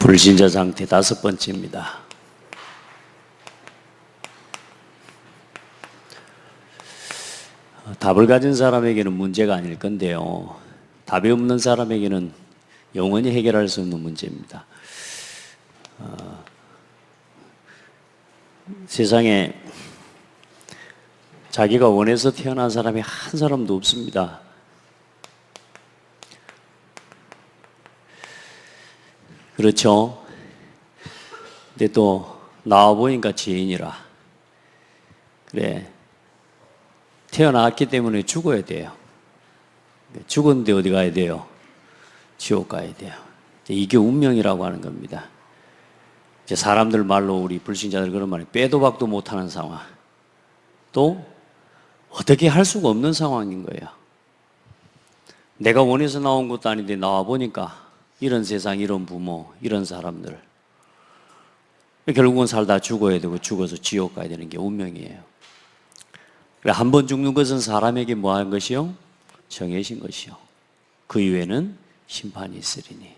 불신자 상태 5번째입니다. 답을 가진 사람에게는 문제가 아닐 건데요. 답이 없는 사람에게는 영원히 해결할 수 없는 문제입니다. 세상에 자기가 원해서 태어난 사람이 한 사람도 없습니다. 그렇죠? 근데 또 나와보니까 죄인이라. 그래, 태어났기 때문에 죽어야 돼요. 죽었는데 어디 가야 돼요? 지옥 가야 돼요. 이게 운명이라고 하는 겁니다. 이제 사람들 말로 우리 불신자들 그런 말이 빼도 박도 못하는 상황, 또 어떻게 할 수가 없는 상황인 거예요. 내가 원해서 나온 것도 아닌데 나와보니까 이런 세상, 이런 부모, 이런 사람들, 결국은 살다 죽어야 되고 죽어서 지옥 가야 되는 게 운명이에요. 한 번 죽는 것은 사람에게 뭐한 것이요? 정해진 것이요. 그 이후에는 심판이 있으리니.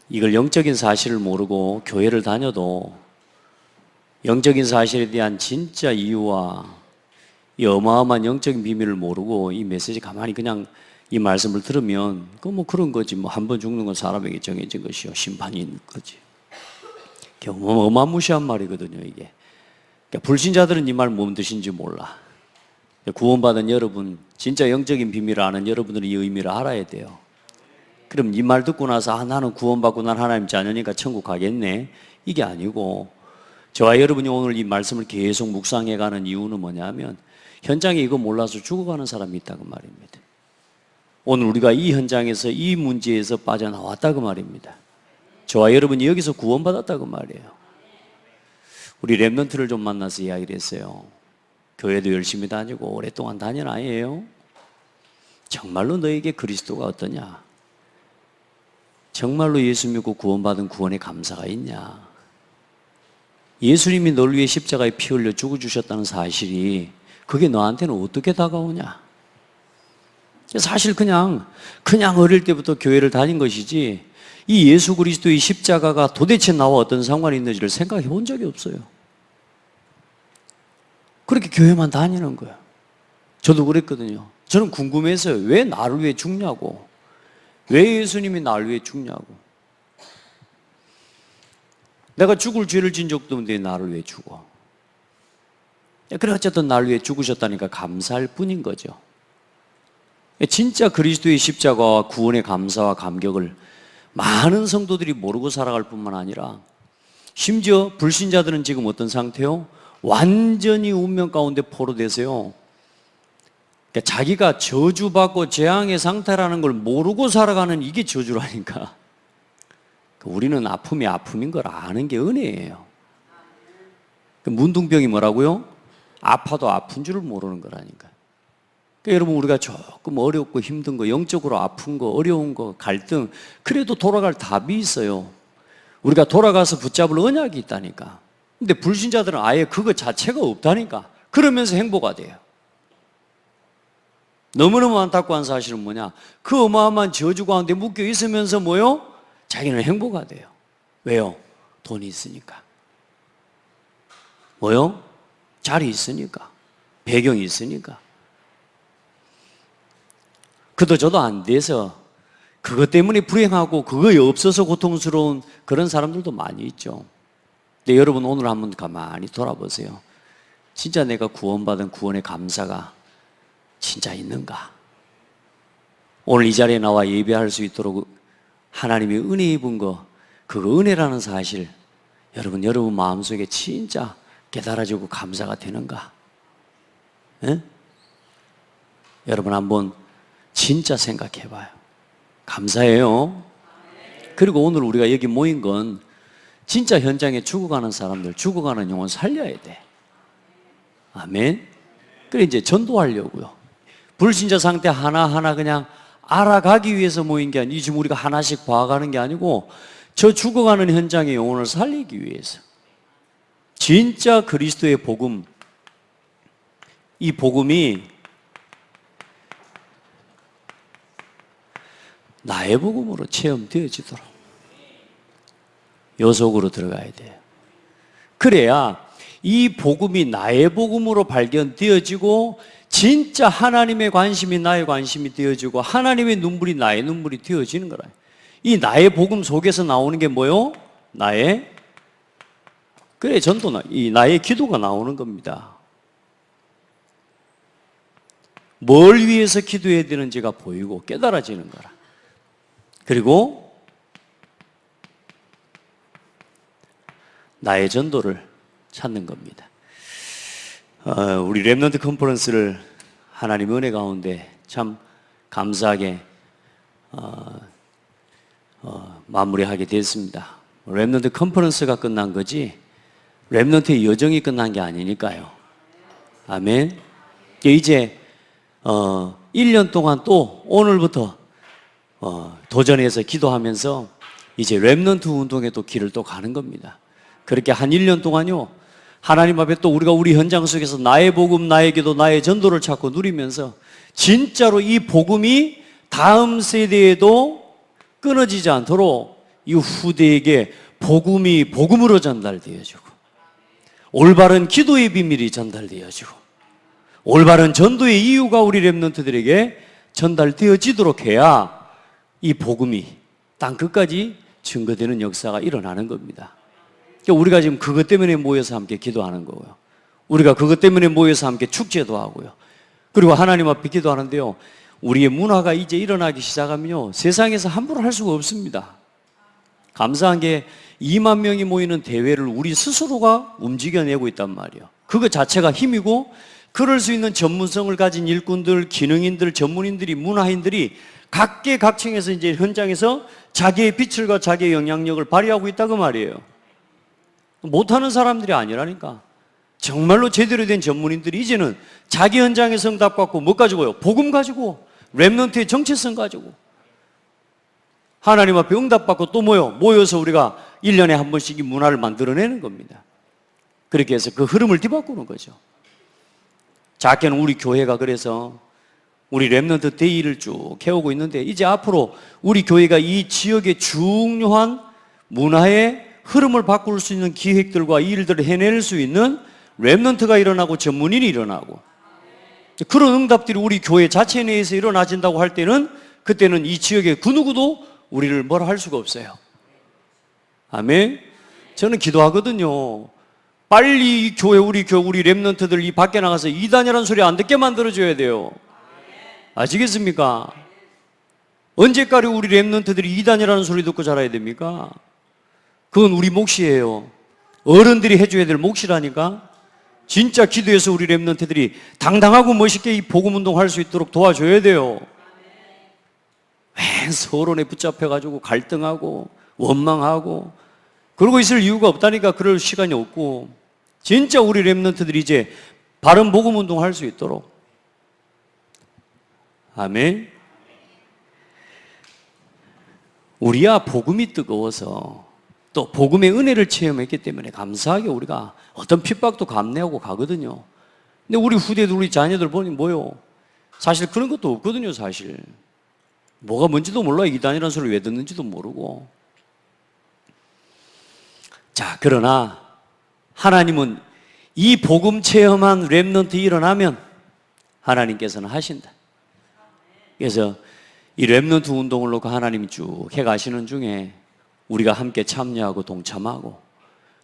이걸 영적인 사실을 모르고 교회를 다녀도 영적인 사실에 대한 진짜 이유와 이 어마어마한 영적인 비밀을 모르고 이 메시지 가만히 그냥 이 말씀을 들으면 뭐 그런 거지. 뭐 한 번 죽는 건 사람에게 정해진 것이요. 심판이 있는 거지. 어마무시한 말이거든요, 이게. 그러니까 불신자들은 이 말 뭔 뜻인지 몰라. 구원받은 여러분, 진짜 영적인 비밀을 아는 여러분들은 이 의미를 알아야 돼요. 그럼 이 말 듣고 나서 나는 구원받고 난 하나님 자녀니까 천국 가겠네. 이게 아니고 저와 여러분이 오늘 이 말씀을 계속 묵상해가는 이유는 뭐냐면 현장에 이거 몰라서 죽어가는 사람이 있다고 말입니다. 오늘 우리가 이 현장에서 이 문제에서 빠져나왔다고 말입니다. 저와 여러분이 여기서 구원받았다고 말이에요. 우리 랩런트를 좀 만나서 이야기를 했어요. 교회도 열심히 다니고 오랫동안 다닌 아이예요. 정말로 너에게 그리스도가 어떠냐? 정말로 예수 믿고 구원받은 구원의 감사가 있냐? 예수님이 널 위해 십자가에 피 흘려 죽어주셨다는 사실이 그게 너한테는 어떻게 다가오냐? 사실 그냥 어릴 때부터 교회를 다닌 것이지 이 예수 그리스도의 십자가가 도대체 나와 어떤 상관이 있는지를 생각해 본 적이 없어요. 그렇게 교회만 다니는 거예요. 저도 그랬거든요. 저는 궁금해서요. 왜 나를 위해 죽냐고. 왜 예수님이 나를 위해 죽냐고. 내가 죽을 죄를 진 적도 없는데 나를 위해 죽어. 그래 어쨌든 나를 위해 죽으셨다니까 감사할 뿐인 거죠. 진짜 그리스도의 십자가와 구원의 감사와 감격을 많은 성도들이 모르고 살아갈 뿐만 아니라 심지어 불신자들은 지금 어떤 상태요? 완전히 운명 가운데 포로돼서요. 그러니까 자기가 저주받고 재앙의 상태라는 걸 모르고 살아가는 이게 저주라니까. 우리는 아픔이 아픔인 걸 아는 게 은혜예요. 문둥병이 뭐라고요? 아파도 아픈 줄을 모르는 거라니까. 그러니까 여러분 우리가 조금 어렵고 힘든 거, 영적으로 아픈 거, 어려운 거, 갈등, 그래도 돌아갈 답이 있어요. 우리가 돌아가서 붙잡을 언약이 있다니까. 근데 불신자들은 아예 그거 자체가 없다니까. 그러면서 행보가 돼요. 너무너무 안타까운 사실은 뭐냐? 그 어마어마한 저주 가운데 묶여 있으면서 뭐요? 자기는 행보가 돼요. 왜요? 돈이 있으니까. 뭐요? 자리 있으니까. 배경이 있으니까. 그도 저도 안 돼서 그것 때문에 불행하고 그거에 없어서 고통스러운 그런 사람들도 많이 있죠. 근데 여러분 오늘 한번 가만히 돌아보세요. 진짜 내가 구원받은 구원의 감사가 진짜 있는가? 오늘 이 자리에 나와 예배할 수 있도록 하나님이 은혜 입은 거, 그거 은혜라는 사실 여러분 마음속에 진짜 깨달아지고 감사가 되는가? 에? 여러분 한번 진짜 생각해 봐요. 감사해요. 그리고 오늘 우리가 여기 모인 건 진짜 현장에 죽어가는 사람들, 죽어가는 영혼 살려야 돼. 아멘. 그래 이제 전도하려고요. 불신자 상태 하나하나 그냥 알아가기 위해서 모인 게 아니고 지금 우리가 하나씩 봐가는 게 아니고 저 죽어가는 현장의 영혼을 살리기 위해서 진짜 그리스도의 복음, 이 복음이 나의 복음으로 체험되어지도록 요 속으로 들어가야 돼요. 그래야 이 복음이 나의 복음으로 발견되어지고 진짜 하나님의 관심이 나의 관심이 되어지고 하나님의 눈물이 나의 눈물이 되어지는 거라. 이 나의 복음 속에서 나오는 게 뭐요? 그래 전도나 이 나의 기도가 나오는 겁니다. 뭘 위해서 기도해야 되는지가 보이고 깨달아지는 거라. 그리고 나의 전도를 찾는 겁니다. 우리 렘넌트 컨퍼런스를 하나님 은혜 가운데 참 감사하게 마무리하게 됐습니다. 렘넌트 컨퍼런스가 끝난 거지 렘넌트의 여정이 끝난 게 아니니까요. 아멘. 이제 1년 동안 또 오늘부터 도전해서 기도하면서 이제 렘넌트 운동에 또 길을 또 가는 겁니다. 그렇게 한 1년 동안요 하나님 앞에 또 우리가 우리 현장 속에서 나의 복음, 나의 기도, 나의 전도를 찾고 누리면서 진짜로 이 복음이 다음 세대에도 끊어지지 않도록 이 후대에게 복음이 복음으로 전달되어지고 올바른 기도의 비밀이 전달되어지고 올바른 전도의 이유가 우리 렘넌트들에게 전달되어지도록 해야 이 복음이 땅 끝까지 증거되는 역사가 일어나는 겁니다. 우리가 지금 그것 때문에 모여서 함께 기도하는 거고요. 우리가 그것 때문에 모여서 함께 축제도 하고요. 그리고 하나님 앞에 기도하는데요. 우리의 문화가 이제 일어나기 시작하면요. 세상에서 함부로 할 수가 없습니다. 감사한 게 2만 명이 모이는 대회를 우리 스스로가 움직여내고 있단 말이에요. 그거 자체가 힘이고 그럴 수 있는 전문성을 가진 일꾼들, 기능인들, 전문인들이, 문화인들이 각계각층에서 이제 현장에서 자기의 빛을과 자기의 영향력을 발휘하고 있다고 말이에요. 못하는 사람들이 아니라니까. 정말로 제대로 된 전문인들이 이제는 자기 현장의 응답 갖고 뭐 가지고요? 복음 가지고, 렘넌트의 정체성 가지고 하나님 앞에 응답 받고 또 모여서 우리가 1년에 한 번씩 이 문화를 만들어내는 겁니다. 그렇게 해서 그 흐름을 뒤바꾸는 거죠. 작게는 우리 교회가 그래서 우리 렘넌트 데이를 쭉 해오고 있는데 이제 앞으로 우리 교회가 이 지역의 중요한 문화의 흐름을 바꿀 수 있는 기획들과 일들을 해낼 수 있는 렘넌트가 일어나고 전문인이 일어나고 그런 응답들이 우리 교회 자체 내에서 일어나진다고 할 때는 그때는 이 지역의 그 누구도 우리를 뭐라 할 수가 없어요. 아멘. 저는 기도하거든요. 빨리 이 교회 우리 렘넌트들 이 밖에 나가서 이단이라는 소리 안 듣게 만들어줘야 돼요. 아시겠습니까? 언제까지 우리 렘넌트들이 이단이라는 소리 듣고 자라야 됩니까? 그건 우리 몫이에요. 어른들이 해줘야 될 몫이라니까. 진짜 기도해서 우리 렘넌트들이 당당하고 멋있게 이 복음운동 할 수 있도록 도와줘야 돼요. 왜 서론에 붙잡혀가지고 갈등하고 원망하고 그러고 있을 이유가 없다니까. 그럴 시간이 없고 진짜 우리 렘넌트들이 이제 바른 복음운동 할 수 있도록. 아멘. 우리야 복음이 뜨거워서 또 복음의 은혜를 체험했기 때문에 감사하게 우리가 어떤 핍박도 감내하고 가거든요. 근데 우리 후대들, 우리 자녀들 보니 뭐요? 사실 그런 것도 없거든요. 사실 뭐가 뭔지도 몰라. 이단이라는 소리를 왜 듣는지도 모르고. 자, 그러나 하나님은 이 복음 체험한 렘넌트 일어나면 하나님께서는 하신다. 그래서 이 렘넌트 운동을 놓고 하나님이 쭉 해가시는 중에 우리가 함께 참여하고 동참하고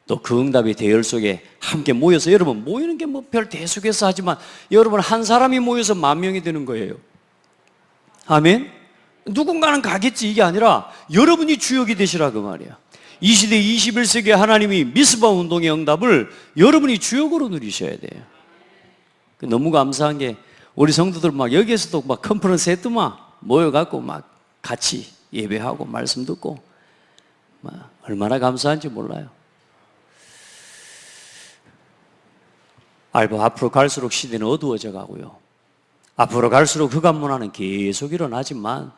또 그 응답의 대열 속에 함께 모여서, 여러분 모이는 게 뭐 별 대수겠어 하지만 여러분 한 사람이 모여서 10,000명이 되는 거예요. 아멘. 누군가는 가겠지 이게 아니라 여러분이 주역이 되시라 그 말이야. 이 시대 21세기에 하나님이 미스바 운동의 응답을 여러분이 주역으로 누리셔야 돼요. 너무 감사한 게 우리 성도들 막 여기에서도 막 컨퍼런스 했더만 모여갖고 막 같이 예배하고 말씀 듣고 얼마나 감사한지 몰라요. 앞으로 갈수록 시대는 어두워져 가고요. 앞으로 갈수록 흑암 문화는 계속 일어나지만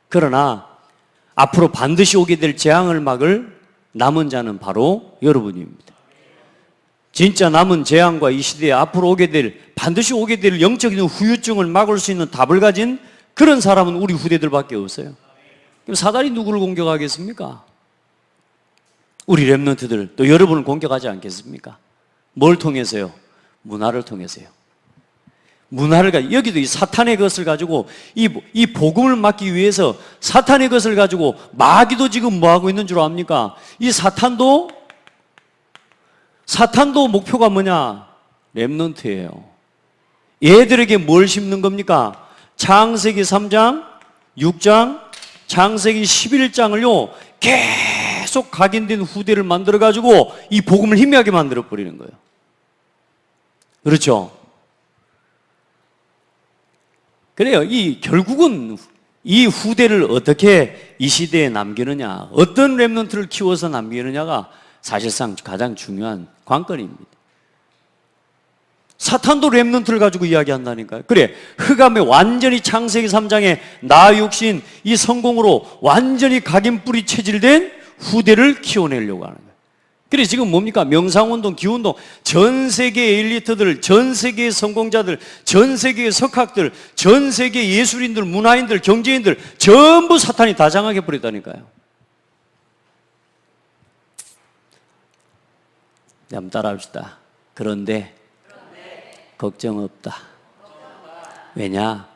그러나 앞으로 반드시 오게 될 재앙을 막을 남은 자는 바로 여러분입니다. 진짜 남은 재앙과 이 시대에 앞으로 오게 될, 반드시 오게 될 영적인 후유증을 막을 수 있는 답을 가진 그런 사람은 우리 후대들밖에 없어요. 그럼 사단이 누구를 공격하겠습니까? 우리 렘넌트들, 또 여러분을 공격하지 않겠습니까? 뭘 통해서요? 문화를 통해서요. 문화를, 여기도 이 사탄의 것을 가지고 이 복음을 막기 위해서 사탄의 것을 가지고 마귀도 지금 뭐 하고 있는 줄 압니까? 이 사탄도 목표가 뭐냐? 렘넌트예요. 얘들에게 뭘 심는 겁니까? 창세기 3장, 6장, 창세기 11장을요 계속 각인된 후대를 만들어 가지고 이 복음을 희미하게 만들어 버리는 거예요. 그렇죠? 그래요. 결국은 이 후대를 어떻게 이 시대에 남기느냐, 어떤 렘넌트를 키워서 남기느냐가 사실상 가장 중요한 관건입니다. 사탄도 렘넌트를 가지고 이야기한다니까요. 그래, 흑암에 완전히 창세기 3장에 나 육신 이 성공으로 완전히 각인뿌리 체질된 후대를 키워내려고 하는 거예요. 그래, 지금 뭡니까? 명상운동, 기운동, 전 세계의 엘리트들, 전 세계의 성공자들, 전 세계의 석학들, 전 세계의 예술인들, 문화인들, 경제인들 전부 사탄이 다 장악해 버렸다니까요. 한번 따라합시다. 그런데 걱정 없다. 왜냐?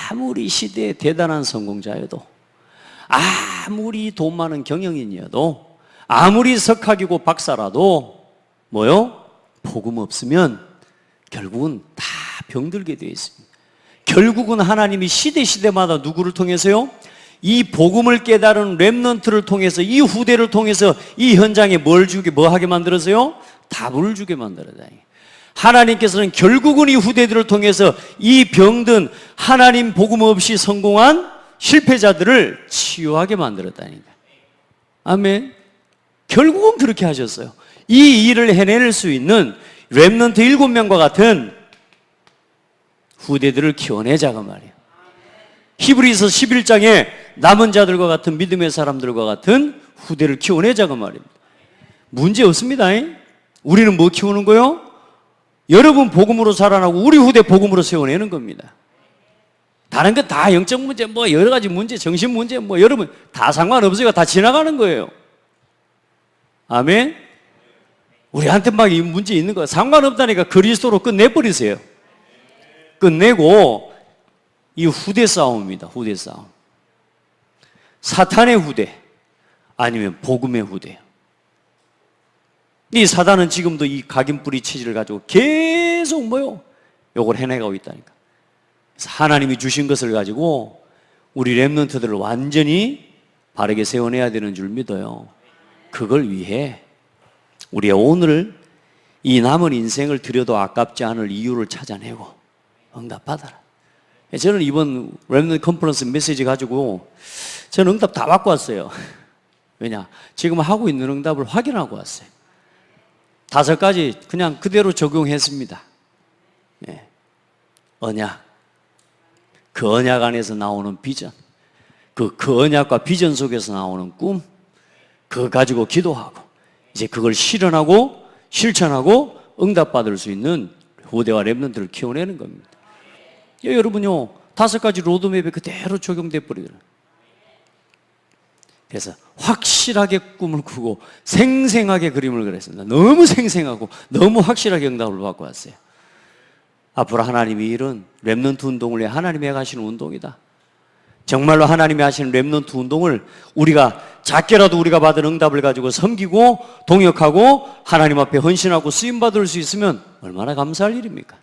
아무리 시대의 대단한 성공자여도, 아무리 돈 많은 경영인이어도, 아무리 석학이고 박사라도 뭐요? 복음 없으면 결국은 다 병들게 되어 있습니다. 결국은 하나님이 시대마다 누구를 통해서요? 이 복음을 깨달은 렘넌트를 통해서, 이 후대를 통해서 이 현장에 뭐 하게 만들어서요? 답을 주게 만들어요. 하나님께서는 결국은 이 후대들을 통해서 이 병든 하나님 복음 없이 성공한 실패자들을 치유하게 만들었다니까. 아멘. 결국은 그렇게 하셨어요. 이 일을 해낼 수 있는 렘넌트 7명과 같은 후대들을 키워내자가 말이에요. 히브리서 11장에 남은 자들과 같은 믿음의 사람들과 같은 후대를 키워내자가 말입니다. 문제 없습니다. 우리는 뭐 키우는 거요? 여러분 복음으로 살아나고 우리 후대 복음으로 세워내는 겁니다. 다른 거 다 영적 문제, 뭐 여러 가지 문제, 정신 문제, 뭐 여러분 다 상관없어요. 다 지나가는 거예요. 아멘? 우리한테 막 이 문제 있는 거 상관없다니까 그리스도로 끝내버리세요. 끝내고 이 후대 싸움입니다. 후대 싸움. 사탄의 후대 아니면 복음의 후대. 이 사단은 지금도 이 각인뿌리 체질을 가지고 계속 뭐요? 요걸 해내가고 있다니까. 그래서 하나님이 주신 것을 가지고 우리 렘넌트들을 완전히 바르게 세워내야 되는 줄 믿어요. 그걸 위해 우리의 오늘 이 남은 인생을 들여도 아깝지 않을 이유를 찾아내고 응답받아라. 저는 이번 렘넌트 컨퍼런스 메시지 가지고 저는 응답 다 받고 왔어요. 왜냐? 지금 하고 있는 응답을 확인하고 왔어요. 5가지 그냥 그대로 적용했습니다. 예. 언약, 그 언약 안에서 나오는 비전, 그 언약과 비전 속에서 나오는 꿈, 그거 가지고 기도하고 이제 그걸 실현하고 실천하고 응답받을 수 있는 후대와 렘넌트를 키워내는 겁니다. 여러분요 5가지 로드맵에 그대로 적용돼 버리더라고요. 그래서 확실하게 꿈을 꾸고 생생하게 그림을 그렸습니다. 너무 생생하고 너무 확실하게 응답을 받고 왔어요. 앞으로 하나님이 이런 렘넌트 운동을 해 하나님이 하시는 운동이다. 정말로 하나님이 하시는 렘넌트 운동을 우리가 작게라도 우리가 받은 응답을 가지고 섬기고 동역하고 하나님 앞에 헌신하고 쓰임받을 수 있으면 얼마나 감사할 일입니까?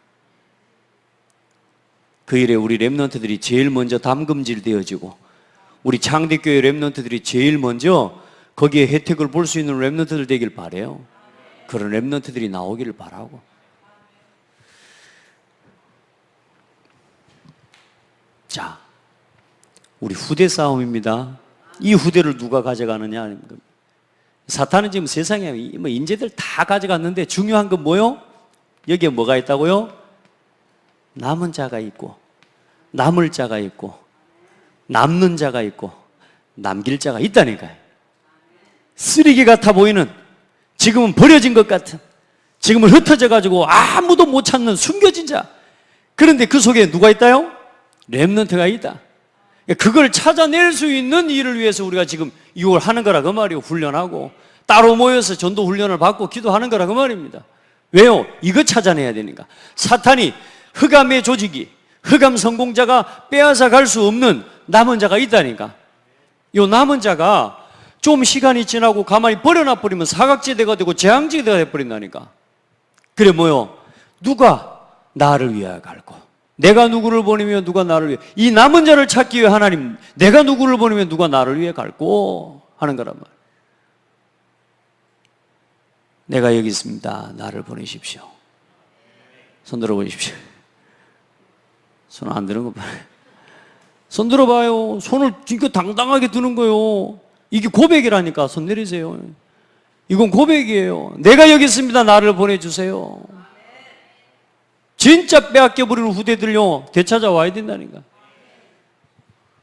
그 일에 우리 렘넌트들이 제일 먼저 담금질 되어지고 우리 창대교회 렘넌트들이 제일 먼저 거기에 혜택을 볼 수 있는 렘넌트들 되길 바라요. 그런 렘넌트들이 나오기를 바라고. 자, 우리 후대 싸움입니다. 이 후대를 누가 가져가느냐. 사탄은 지금 세상에 뭐 인재들 다 가져갔는데 중요한 건 뭐요? 여기에 뭐가 있다고요? 남은 자가 있고 남을 자가 있고 남는 자가 있고 남길 자가 있다니까요. 쓰레기 같아 보이는, 지금은 버려진 것 같은, 지금은 흩어져 가지고 아무도 못 찾는 숨겨진 자. 그런데 그 속에 누가 있다요? 렘넌트가 있다. 그걸 찾아낼 수 있는 일을 위해서 우리가 지금 유혹을 하는 거라 그 말이에요. 훈련하고 따로 모여서 전도 훈련을 받고 기도하는 거라 그 말입니다. 왜요? 이거 찾아내야 되니까. 사탄이 흑암의 조직이, 흑암 성공자가 빼앗아 갈 수 없는 남은 자가 있다니까. 요 남은 자가 좀 시간이 지나고 가만히 버려놔 버리면 사각지대가 되고 재앙지대가 돼버린다니까. 그래 뭐요? 누가 나를 위하여 갈고, 내가 누구를 보내면 누가 나를 위해, 이 남은 자를 찾기 위해 하나님, 내가 누구를 보내면 누가 나를 위해 갈고 하는 거란 말이에요. 내가 여기 있습니다. 나를 보내십시오. 손 들어보십시오. 손 안 드는 거 봐요. 손 들어봐요. 손을 이거 당당하게 드는 거요. 이게 고백이라니까. 손 내리세요. 이건 고백이에요. 내가 여기 있습니다. 나를 보내주세요. 진짜 빼앗겨버리는 후대들요, 되찾아와야 된다니까.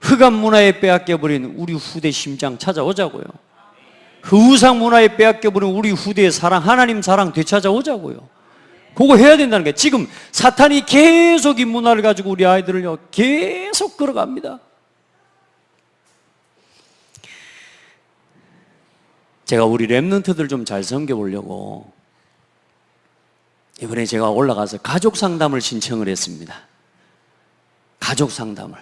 흑암 문화에 빼앗겨버린 우리 후대 심장 찾아오자고요. 그 우상 문화에 빼앗겨버린 우리 후대의 사랑, 하나님 사랑 되찾아오자고요. 그거 해야 된다는 게, 지금 사탄이 계속 이 문화를 가지고 우리 아이들을요 계속 끌어갑니다. 제가 우리 랩런트들 좀 잘 섬겨보려고 이번에 제가 올라가서 가족 상담을 신청을 했습니다. 가족 상담을.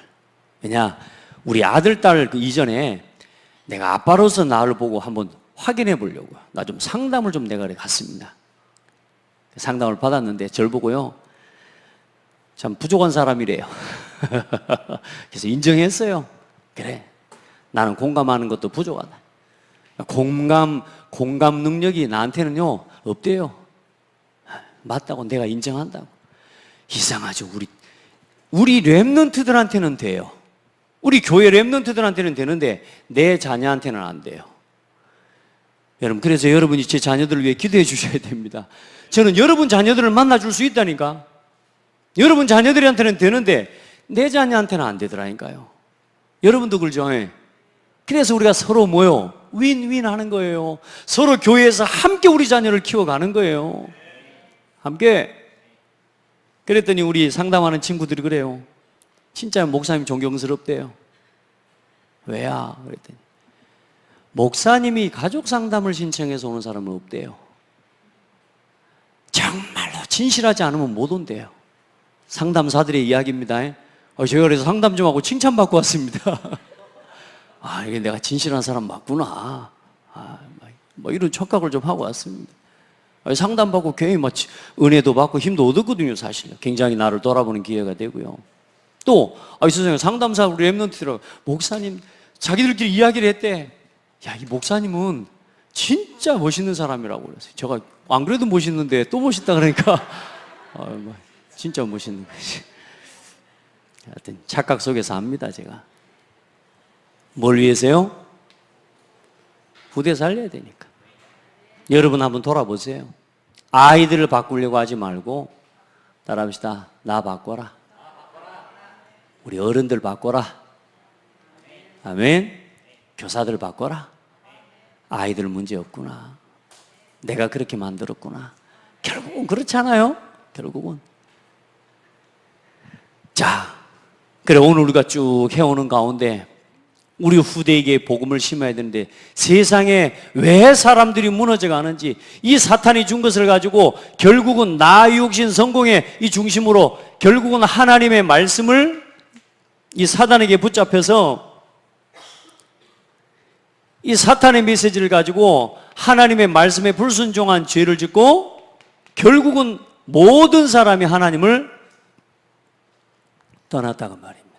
왜냐, 우리 아들, 딸 그 이전에 내가 아빠로서 나를 보고 한번 확인해 보려고 나 좀 상담을 좀 내가 갔습니다. 상담을 받았는데 저를 보고요, 참 부족한 사람이래요. 그래서 인정했어요. 그래, 나는 공감하는 것도 부족하다. 공감 능력이 나한테는요 없대요. 맞다고 내가 인정한다고. 이상하죠. 우리 랩런트들한테는 돼요. 우리 교회 랩런트들한테는 되는데 내 자녀한테는 안 돼요. 여러분, 그래서 여러분이 제 자녀들을 위해 기도해 주셔야 됩니다. 저는 여러분 자녀들을 만나줄 수 있다니까. 여러분 자녀들한테는 되는데 내 자녀한테는 안 되더라니까요. 여러분도 그러죠. 그래서 우리가 서로 뭐요? 윈윈 하는 거예요. 서로 교회에서 함께 우리 자녀를 키워가는 거예요. 함께. 그랬더니 우리 상담하는 친구들이 그래요. 진짜 목사님 존경스럽대요. 왜야? 그랬더니 목사님이 가족 상담을 신청해서 오는 사람은 없대요. 정말로 진실하지 않으면 못 온대요. 상담사들의 이야기입니다. 제가 그래서 상담 좀 하고 칭찬받고 왔습니다. 아, 이게 내가 진실한 사람 맞구나. 뭐 이런 착각을 좀 하고 왔습니다. 상담받고 괜히 막 은혜도 받고 힘도 얻었거든요, 사실. 굉장히 나를 돌아보는 기회가 되고요. 또, 세상에 상담사 우리 랩런트들하고 목사님, 자기들끼리 이야기를 했대. 야, 이 목사님은 진짜 멋있는 사람이라고 그랬어요. 제가 안 그래도 멋있는데 또 멋있다 그러니까, 진짜 멋있는 거지. 하여튼 착각 속에서 합니다, 제가. 뭘 위해서요? 후대 살려야 되니까. 여러분 한번 돌아보세요. 아이들을 바꾸려고 하지 말고 따라합시다. 나 바꿔라. 우리 어른들 바꿔라. 아멘. 교사들 바꿔라. 아이들 문제 없구나. 내가 그렇게 만들었구나. 결국은 그렇잖아요. 결국은. 자, 그래 오늘 우리가 쭉 해오는 가운데 우리 후대에게 복음을 심어야 되는데 세상에 왜 사람들이 무너져 가는지, 이 사탄이 준 것을 가지고 결국은 나 육신 성공의 이 중심으로 결국은 하나님의 말씀을 이 사단에게 붙잡혀서 이 사탄의 메시지를 가지고 하나님의 말씀에 불순종한 죄를 짓고 결국은 모든 사람이 하나님을 떠났다고 말입니다.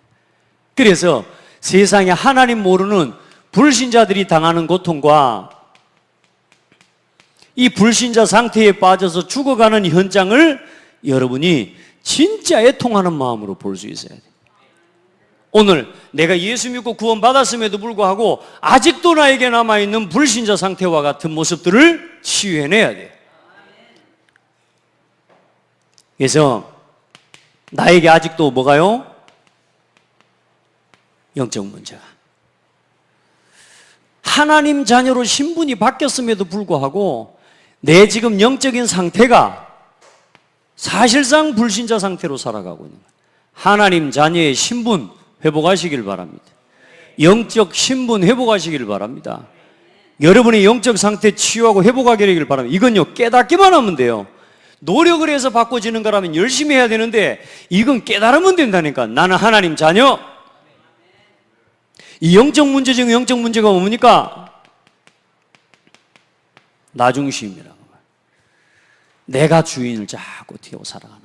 그래서 세상에 하나님 모르는 불신자들이 당하는 고통과 이 불신자 상태에 빠져서 죽어가는 현장을 여러분이 진짜 애통하는 마음으로 볼 수 있어야 돼요. 오늘 내가 예수 믿고 구원받았음에도 불구하고 아직도 나에게 남아있는 불신자 상태와 같은 모습들을 치유해내야 돼요. 그래서 나에게 아직도 뭐가요? 영적 문제가. 하나님 자녀로 신분이 바뀌었음에도 불구하고 내 지금 영적인 상태가 사실상 불신자 상태로 살아가고 있는 거예요. 하나님 자녀의 신분 회복하시길 바랍니다. 영적 신분 회복하시길 바랍니다. 여러분의 영적 상태 치유하고 회복하기를 바랍니다. 이건요, 깨닫기만 하면 돼요. 노력을 해서 바꿔지는 거라면 열심히 해야 되는데 이건 깨달으면 된다니까. 나는 하나님 자녀. 이 영적 문제 중 영적 문제가 뭡니까? 나 중심이라고. 내가 주인을 자꾸 띄워 살아가는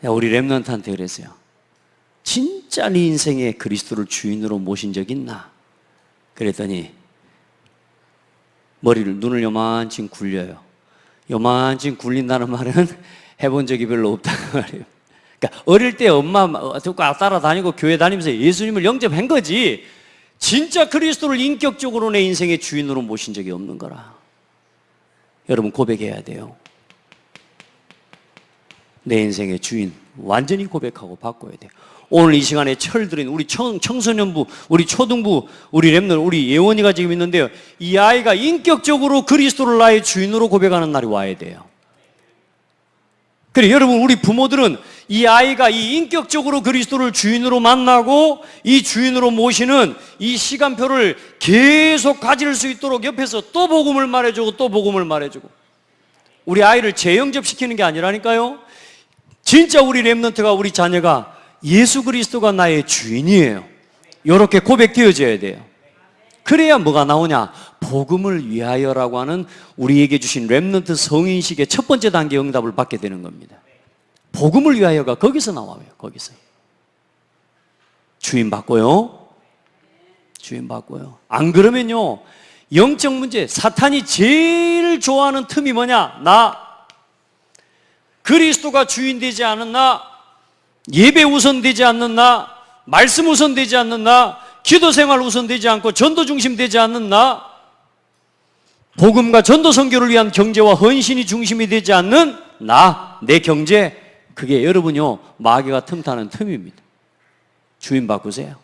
거야. 우리 렘넌트한테 그랬어요. 진짜 네 인생에 그리스도를 주인으로 모신 적 있나? 그랬더니 눈을 요만치 굴려요. 요만치 굴린다는 말은 해본 적이 별로 없다는 말이에요. 그러니까 어릴 때 엄마 따라다니고 교회 다니면서 예수님을 영접한 거지 진짜 그리스도를 인격적으로 내 인생의 주인으로 모신 적이 없는 거라. 여러분 고백해야 돼요. 내 인생의 주인 완전히 고백하고 바꿔야 돼요. 오늘 이 시간에 철들인 우리 청소년부, 우리 초등부, 우리 렘넌트, 우리 예원이가 지금 있는데요. 이 아이가 인격적으로 그리스도를 나의 주인으로 고백하는 날이 와야 돼요. 그래, 여러분, 우리 부모들은 이 아이가 이 인격적으로 그리스도를 주인으로 만나고 이 주인으로 모시는 이 시간표를 계속 가질 수 있도록 옆에서 또 복음을 말해주고 또 복음을 말해주고 우리 아이를 재영접시키는 게 아니라니까요. 진짜 우리 렘넌트가 우리 자녀가 예수 그리스도가 나의 주인이에요. 이렇게 고백되어져야 돼요. 그래야 뭐가 나오냐? 복음을 위하여라고 하는 우리에게 주신 렘넌트 성인식의 첫 번째 단계 응답을 받게 되는 겁니다. 복음을 위하여가 거기서 나와요. 거기서. 주인 바꿔요. 주인 바꿔요. 안 그러면요, 영적 문제, 사탄이 제일 좋아하는 틈이 뭐냐? 나 그리스도가 주인 되지 않은 나, 예배 우선되지 않는 나, 말씀 우선되지 않는 나, 기도 생활 우선되지 않고 전도 중심 되지 않는 나, 복음과 전도 선교를 위한 경제와 헌신이 중심이 되지 않는 나, 내 경제, 그게 여러분요 마귀가 틈타는 틈입니다. 주인 바꾸세요.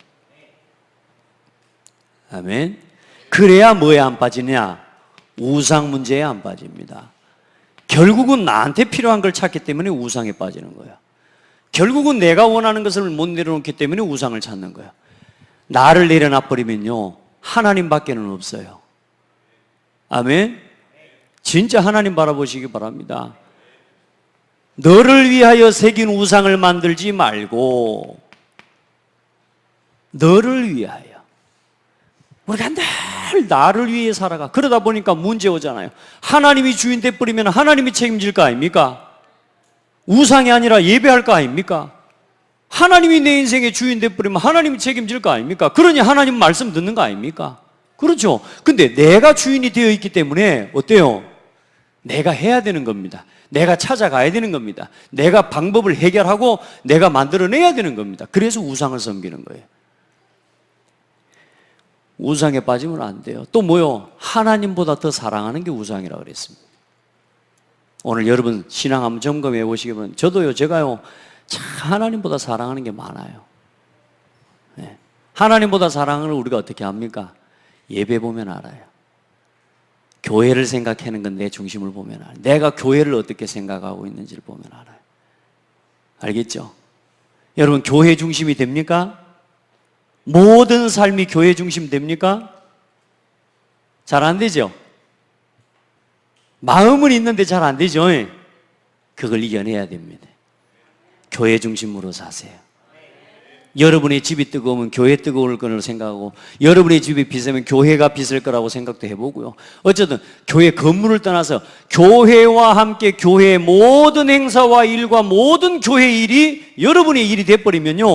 아멘. 그래야 뭐에 안 빠지냐? 우상 문제에 안 빠집니다. 결국은 나한테 필요한 걸 찾기 때문에 우상에 빠지는 거예요. 결국은 내가 원하는 것을 못 내려놓기 때문에 우상을 찾는 거예요. 나를 내려놔 버리면요 하나님밖에는 없어요. 아멘. 진짜 하나님 바라보시기 바랍니다. 너를 위하여 새긴 우상을 만들지 말고 너를 위하여. 우리가 늘 나를 위해 살아가. 그러다 보니까 문제 오잖아요. 하나님이 주인 돼버리면 하나님이 책임질 거 아닙니까? 우상이 아니라 예배할 거 아닙니까? 하나님이 내 인생의 주인 돼버리면 하나님이 책임질 거 아닙니까? 그러니 하나님 말씀 듣는 거 아닙니까? 그렇죠. 근데 내가 주인이 되어 있기 때문에 어때요? 내가 해야 되는 겁니다. 내가 찾아가야 되는 겁니다. 내가 방법을 해결하고 내가 만들어내야 되는 겁니다. 그래서 우상을 섬기는 거예요. 우상에 빠지면 안 돼요. 또 뭐요? 하나님보다 더 사랑하는 게 우상이라고 그랬습니다. 오늘 여러분 신앙 한번 점검해 보시기 바랍니다. 저도요, 제가요, 참 하나님보다 사랑하는 게 많아요. 네. 하나님보다 사랑을 우리가 어떻게 합니까? 예배 보면 알아요. 교회를 생각하는 건 내 중심을 보면 알아요. 내가 교회를 어떻게 생각하고 있는지를 보면 알아요. 알겠죠? 여러분, 교회 중심이 됩니까? 모든 삶이 교회 중심 됩니까? 잘 안 되죠? 마음은 있는데 잘 안 되죠? 그걸 이겨내야 됩니다. 교회 중심으로 사세요. 여러분의 집이 뜨거우면 교회 뜨거울 거라고 생각하고, 여러분의 집이 비싸면 교회가 비쌀 거라고 생각도 해보고요. 어쨌든 교회 건물을 떠나서 교회와 함께 교회의 모든 행사와 일과 모든 교회 일이 여러분의 일이 돼버리면요,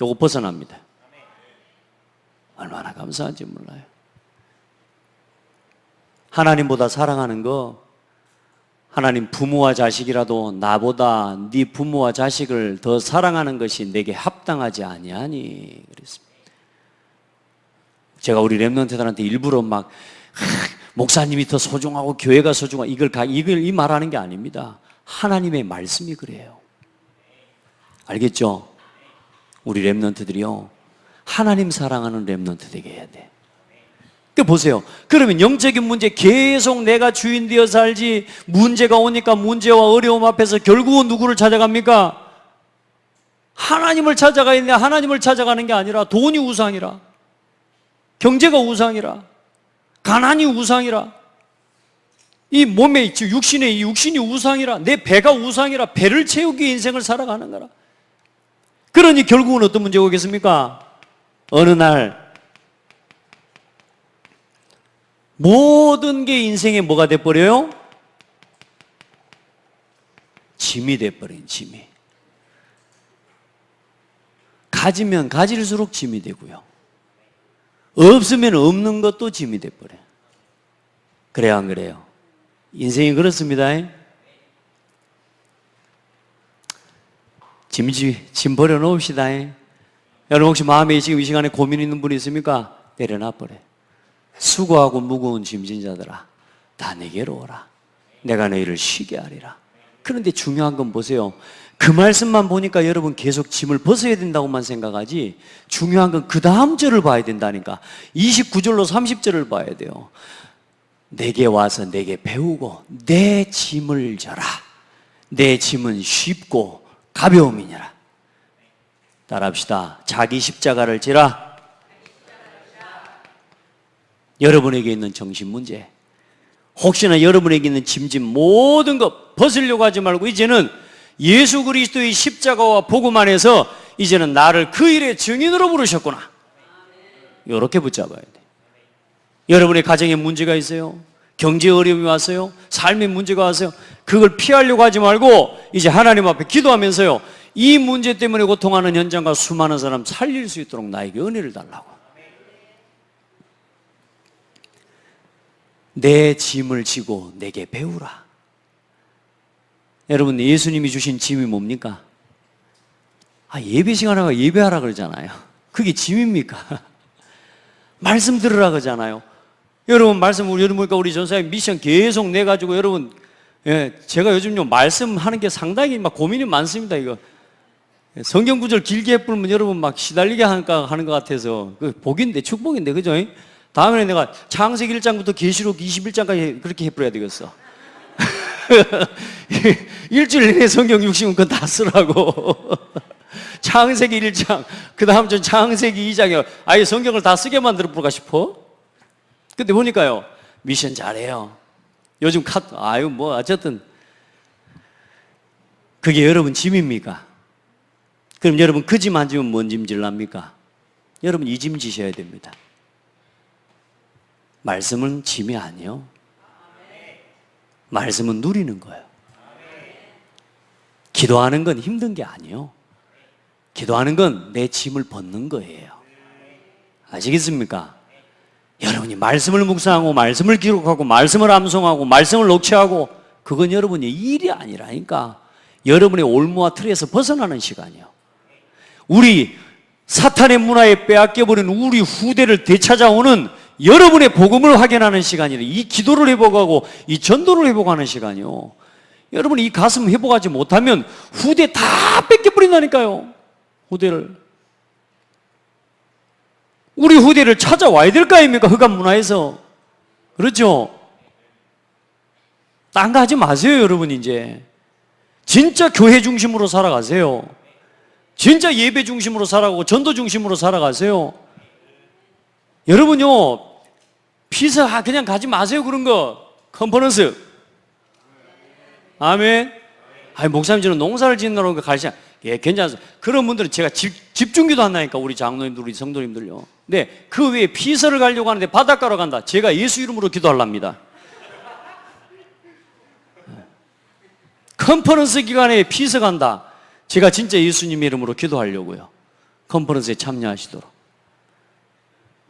요거 벗어납니다. 얼마나 감사한지 몰라요. 하나님보다 사랑하는 거, 하나님 부모와 자식이라도 나보다 네 부모와 자식을 더 사랑하는 것이 내게 합당하지 아니하니 그랬습니다. 제가 우리 렘넌트들한테 일부러 막 목사님이 더 소중하고 교회가 소중하고 이걸 이 말하는 게 아닙니다. 하나님의 말씀이 그래요. 알겠죠? 우리 렘넌트들이요, 하나님 사랑하는 렘넌트 되게 해야 돼. 그 보세요. 그러면 영적인 문제 계속 내가 주인 되어 살지, 문제가 오니까 문제와 어려움 앞에서 결국은 누구를 찾아갑니까? 하나님을 찾아가 있는데 하나님을 찾아가는 게 아니라 돈이 우상이라, 경제가 우상이라, 가난이 우상이라, 이 몸에 육신의 이 육신이 우상이라, 내 배가 우상이라, 배를 채우기 위해 인생을 살아가는 거라. 그러니 결국은 어떤 문제가 오겠습니까? 어느 날 모든 게 인생에 뭐가 돼버려요? 짐이 돼버린 짐이. 가지면 가질수록 짐이 되고요, 없으면 없는 것도 짐이 돼버려요. 그래요, 안 그래요? 인생이 그렇습니다. 짐 버려놓읍시다. 여러분 혹시 마음에 지금 이 시간에 고민 있는 분이 있습니까? 내려놔버려. 수고하고 무거운 짐진 자들아, 다 내게로 오라. 내가 너희를 쉬게 하리라. 그런데 중요한 건 보세요. 그 말씀만 보니까 여러분 계속 짐을 벗어야 된다고만 생각하지, 중요한 건 그 다음 절을 봐야 된다니까. 29절로 30절을 봐야 돼요. 내게 와서 내게 배우고 내 짐을 져라. 내 짐은 쉽고 가벼움이니라. 따라합시다. 자기 십자가를 지라. 여러분에게 있는 정신 문제, 혹시나 여러분에게 있는 짐진 모든 것 벗으려고 하지 말고, 이제는 예수 그리스도의 십자가와 복음 안에서 이제는 나를 그 일의 증인으로 부르셨구나, 이렇게 붙잡아야 돼. 여러분의 가정에 문제가 있어요, 경제 어려움이 왔어요, 삶의 문제가 왔어요. 그걸 피하려고 하지 말고 이제 하나님 앞에 기도하면서요, 이 문제 때문에 고통하는 현장과 수많은 사람 살릴 수 있도록 나에게 은혜를 달라고. 내 짐을 지고 내게 배우라. 여러분, 예수님이 주신 짐이 뭡니까? 예배 시간에 예배하라 그러잖아요. 그게 짐입니까? 말씀 들으라 그러잖아요. 여러분, 말씀 여러분 보니까 우리 전사님 미션 계속 내가지고, 여러분, 제가 요즘요 말씀하는 게 상당히 막 고민이 많습니다. 이거 성경 구절 길게 풀면 여러분 막 시달리게 하는 것 같아서, 그 복인데, 축복인데, 그죠? 다음에 내가 창세기 1장부터 계시록 21장까지 그렇게 해버려야 되겠어. 일주일 내내 성경 60은 그건 다 쓰라고. 창세기 1장, 그 다음 전 창세기 2장이요. 아예 성경을 다 쓰게 만들어 볼까 싶어. 근데 보니까요, 미션 잘해요. 요즘 뭐 어쨌든 그게 여러분 짐입니까? 그럼 여러분 그 짐 안 지면 뭔 짐 질랍니까? 여러분 이 짐 지셔야 됩니다. 말씀은 짐이 아니에요. 말씀은 누리는 거예요. 기도하는 건 힘든 게 아니에요. 기도하는 건 내 짐을 벗는 거예요. 아시겠습니까? 여러분이 말씀을 묵상하고 말씀을 기록하고 말씀을 암송하고 말씀을 녹취하고, 그건 여러분의 일이 아니라니까. 여러분의 올무와 틀에서 벗어나는 시간이에요. 우리 사탄의 문화에 빼앗겨버린 우리 후대를 되찾아오는 여러분의 복음을 확인하는 시간이에요. 이 기도를 회복하고 이 전도를 회복하는 시간이요. 여러분이 이 가슴 회복하지 못하면 후대 다 뺏겨버린다니까요. 후대를. 우리 후대를 찾아와야 될 거 아닙니까? 흑암 문화에서. 그렇죠? 딴 거 하지 마세요, 여러분. 이제 진짜 교회 중심으로 살아가세요. 진짜 예배 중심으로 살아가고 전도 중심으로 살아가세요. 여러분요, 피서 그냥 가지 마세요. 그런 거 컨퍼런스. 아멘. 목사님 저는 농사를 짓느라고 가시. 예, 괜찮아요. 그런 분들은 제가 집중기도 한다니까, 우리 장로님들, 우리 성도님들요. 근데 그 외에 피서를 가려고 하는데 바닷가로 간다. 제가 예수 이름으로 기도하랍니다. 컨퍼런스 기간에 피서 간다. 제가 진짜 예수님 이름으로 기도하려고요. 컨퍼런스에 참여하시도록.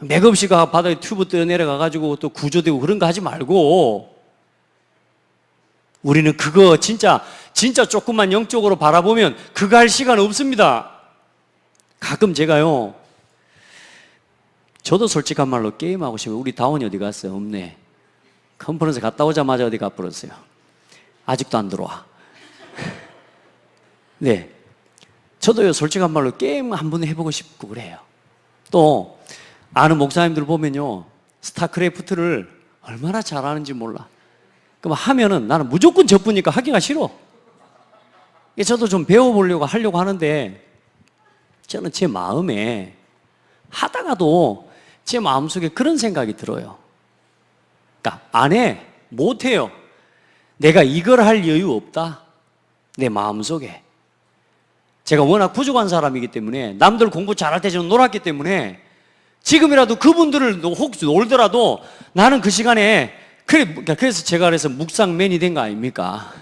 맥없이 바닥에 튜브 떠 내려가가지고 또 구조되고 그런 거 하지 말고, 우리는 그거 진짜 조금만 영적으로 바라보면 그거 할 시간 없습니다. 가끔 제가요, 저도 솔직한 말로 게임하고 싶어요. 우리 다원이 어디 갔어요? 없네. 컨퍼런스 갔다 오자마자 어디 가버렸어요. 아직도 안 들어와. 네, 저도요 솔직한 말로 게임 한번 해보고 싶고 그래요. 또 아는 목사님들 보면요, 스타크래프트를 얼마나 잘하는지 몰라. 그럼 하면은 나는 무조건 접으니까 하기가 싫어. 저도 좀 배워보려고 하려고 하는데 저는 제 마음에 하다가도 제 마음속에 그런 생각이 들어요. 그러니까 안 해, 못 해요. 내가 이걸 할 여유 없다. 내 마음속에. 제가 워낙 부족한 사람이기 때문에 남들 공부 잘할 때 저는 놀았기 때문에 지금이라도 그분들을 혹시 놀더라도 나는 그 시간에 그래서 제가 그래서 묵상맨이 된 거 아닙니까?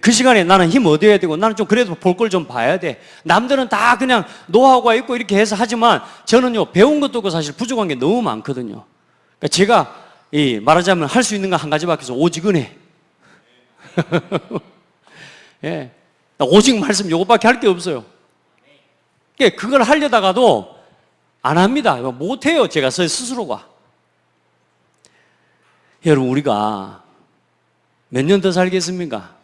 그 시간에 나는 힘 얻어야 되고 나는 좀 그래도 볼 걸 좀 봐야 돼. 남들은 다 그냥 노하우가 있고 이렇게 해서 하지만 저는요 배운 것도 없고 사실 부족한 게 너무 많거든요. 그러니까 제가 말하자면 할 수 있는 거 한 가지밖에 없어. 오직 은혜. 예. 오직 말씀 요것밖에 할 게 없어요. 그러니까 그걸 하려다가도 안 합니다. 못해요. 제가 스스로가. 여러분 우리가 몇 년 더 살겠습니까?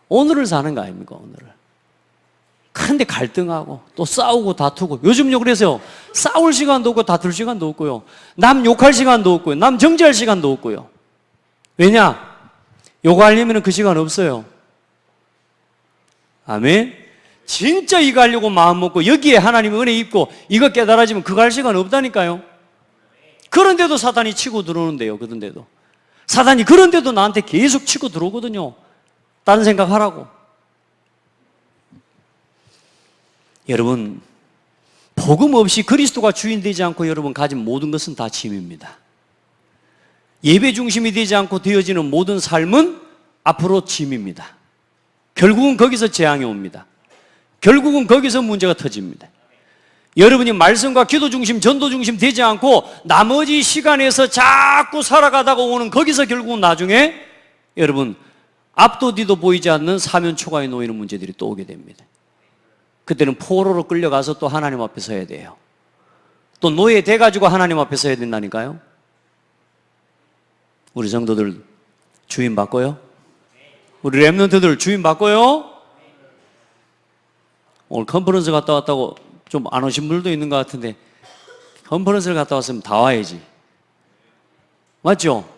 오늘을 사는 거 아닙니까? 오늘을. 그런데 갈등하고 또 싸우고 다투고 요즘요 그래서요 싸울 시간도 없고 다툴 시간도 없고요 남 욕할 시간도 없고요 남 정죄할 시간도 없고요. 왜냐? 욕하려면 그 시간 없어요. 아멘. 진짜 이거 하려고 마음 먹고 여기에 하나님의 은혜 입고 이거 깨달아지면 그거 할 시간 없다니까요. 그런데도 사단이 치고 들어오는데요. 그런데도 사단이 그런데도 나한테 계속 치고 들어오거든요. 다른 생각하라고. 여러분 복음 없이 그리스도가 주인 되지 않고 여러분 가진 모든 것은 다 짐입니다. 예배 중심이 되지 않고 되어지는 모든 삶은 앞으로 짐입니다. 결국은 거기서 재앙이 옵니다. 결국은 거기서 문제가 터집니다. 여러분이 말씀과 기도 중심, 전도 중심 되지 않고 나머지 시간에서 자꾸 살아가다가 오는 거기서 결국은 나중에 여러분 앞도 뒤도 보이지 않는 사면 초과에 놓이는 문제들이 또 오게 됩니다. 그때는 포로로 끌려가서 또 하나님 앞에 서야 돼요. 또 노예 돼가지고 하나님 앞에 서야 된다니까요. 우리 성도들 주인 바꿔요? 우리 랩런트들 주인 바꿔요? 오늘 컨퍼런스 갔다 왔다고 좀 안 오신 분들도 있는 것 같은데 컨퍼런스를 갔다 왔으면 다 와야지. 맞죠?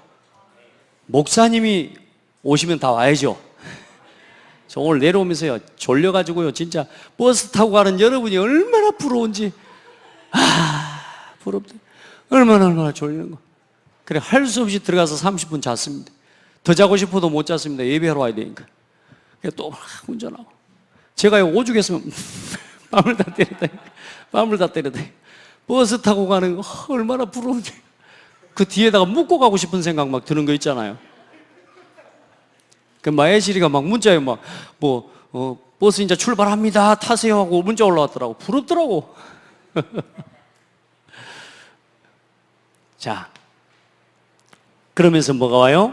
목사님이 오시면 다 와야죠. 저 오늘 내려오면서요 졸려가지고요 진짜 버스 타고 가는 여러분이 얼마나 부러운지 부럽다. 얼마나 졸리는 거. 그래 할 수 없이 들어가서 30분 잤습니다. 더 자고 싶어도 못 잤습니다. 예배하러 와야 되니까. 그래 또 운전하고 제가 오죽했으면 뺨을 다 때렸다. 버스 타고 가는 거 얼마나 부러운지. 그 뒤에다가 묶고 가고 싶은 생각 막 드는 거 있잖아요. 그 마예실이가 막 문자에 버스 이제 출발합니다. 타세요 하고 문자 올라왔더라고. 부럽더라고. 자, 그러면서 뭐가 와요?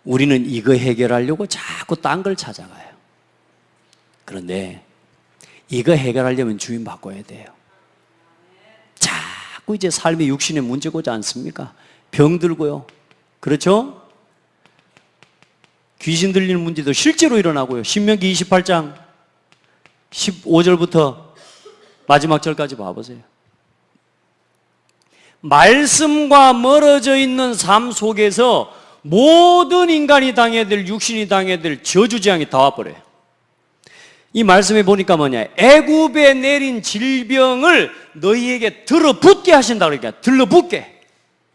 우리는 이거 해결하려고 자꾸 딴 걸 찾아가요. 그런데 이거 해결하려면 주인 바꿔야 돼요. 자꾸 이제 삶의 육신의 문제고지 않습니까? 병 들고요. 그렇죠? 귀신 들리는 문제도 실제로 일어나고요. 신명기 28장 15절부터 마지막 절까지 봐보세요. 말씀과 멀어져 있는 삶 속에서 모든 인간이 당해야 될, 육신이 당해야 될 저주재앙이 다 와버려요. 이 말씀에 보니까 뭐냐, 애굽에 내린 질병을 너희에게 들어붙게 하신다 그러니까. 들러붙게.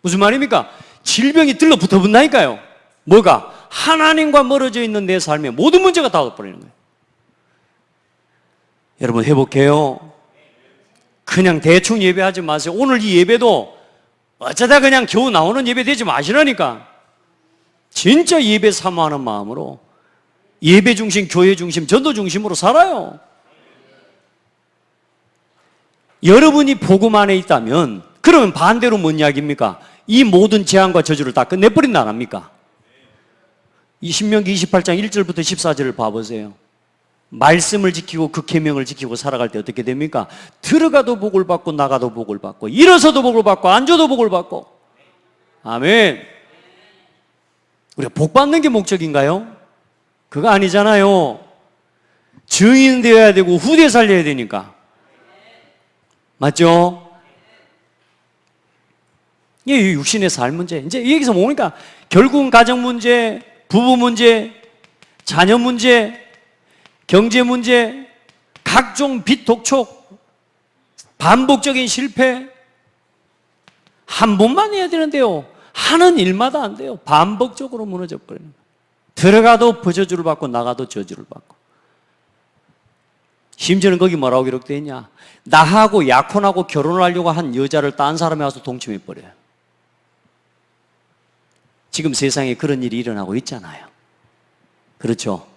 무슨 말입니까? 질병이 들러붙어 본다니까요. 뭐가? 하나님과 멀어져 있는 내 삶에 모든 문제가 다 와버리는 거예요. 여러분 회복해요. 그냥 대충 예배하지 마세요. 오늘 이 예배도 어쩌다 그냥 겨우 나오는 예배 되지 마시라니까. 진짜 예배 사모하는 마음으로 예배 중심, 교회 중심, 전도 중심으로 살아요. 여러분이 복음 안에 있다면 그러면 반대로 뭔 이야기입니까? 이 모든 재앙과 저주를 다 끝내버린다 안 합니까? 이 신명기 28장 1절부터 14절을 봐보세요. 말씀을 지키고 그 계명을 지키고 살아갈 때 어떻게 됩니까? 들어가도 복을 받고 나가도 복을 받고 일어서도 복을 받고 앉아도 복을 받고. 아멘. 우리가 복 받는 게 목적인가요? 그거 아니잖아요. 증인 되어야 되고 후대 살려야 되니까. 맞죠? 이게 육신의 살 문제. 이제 여기서 뭡니까? 결국은 가정 문제, 부부 문제, 자녀 문제, 경제 문제, 각종 빚 독촉, 반복적인 실패. 한 번만 해야 되는데요, 하는 일마다 안 돼요. 반복적으로 무너져 버리는 거예요. 들어가도 저주를 받고 나가도 저주를 받고. 심지어는 거기 뭐라고 기록되어 있냐? 나하고 약혼하고 결혼을 하려고 한 여자를 딴 사람이 와서 동침해 버려요. 지금 세상에 그런 일이 일어나고 있잖아요. 그렇죠?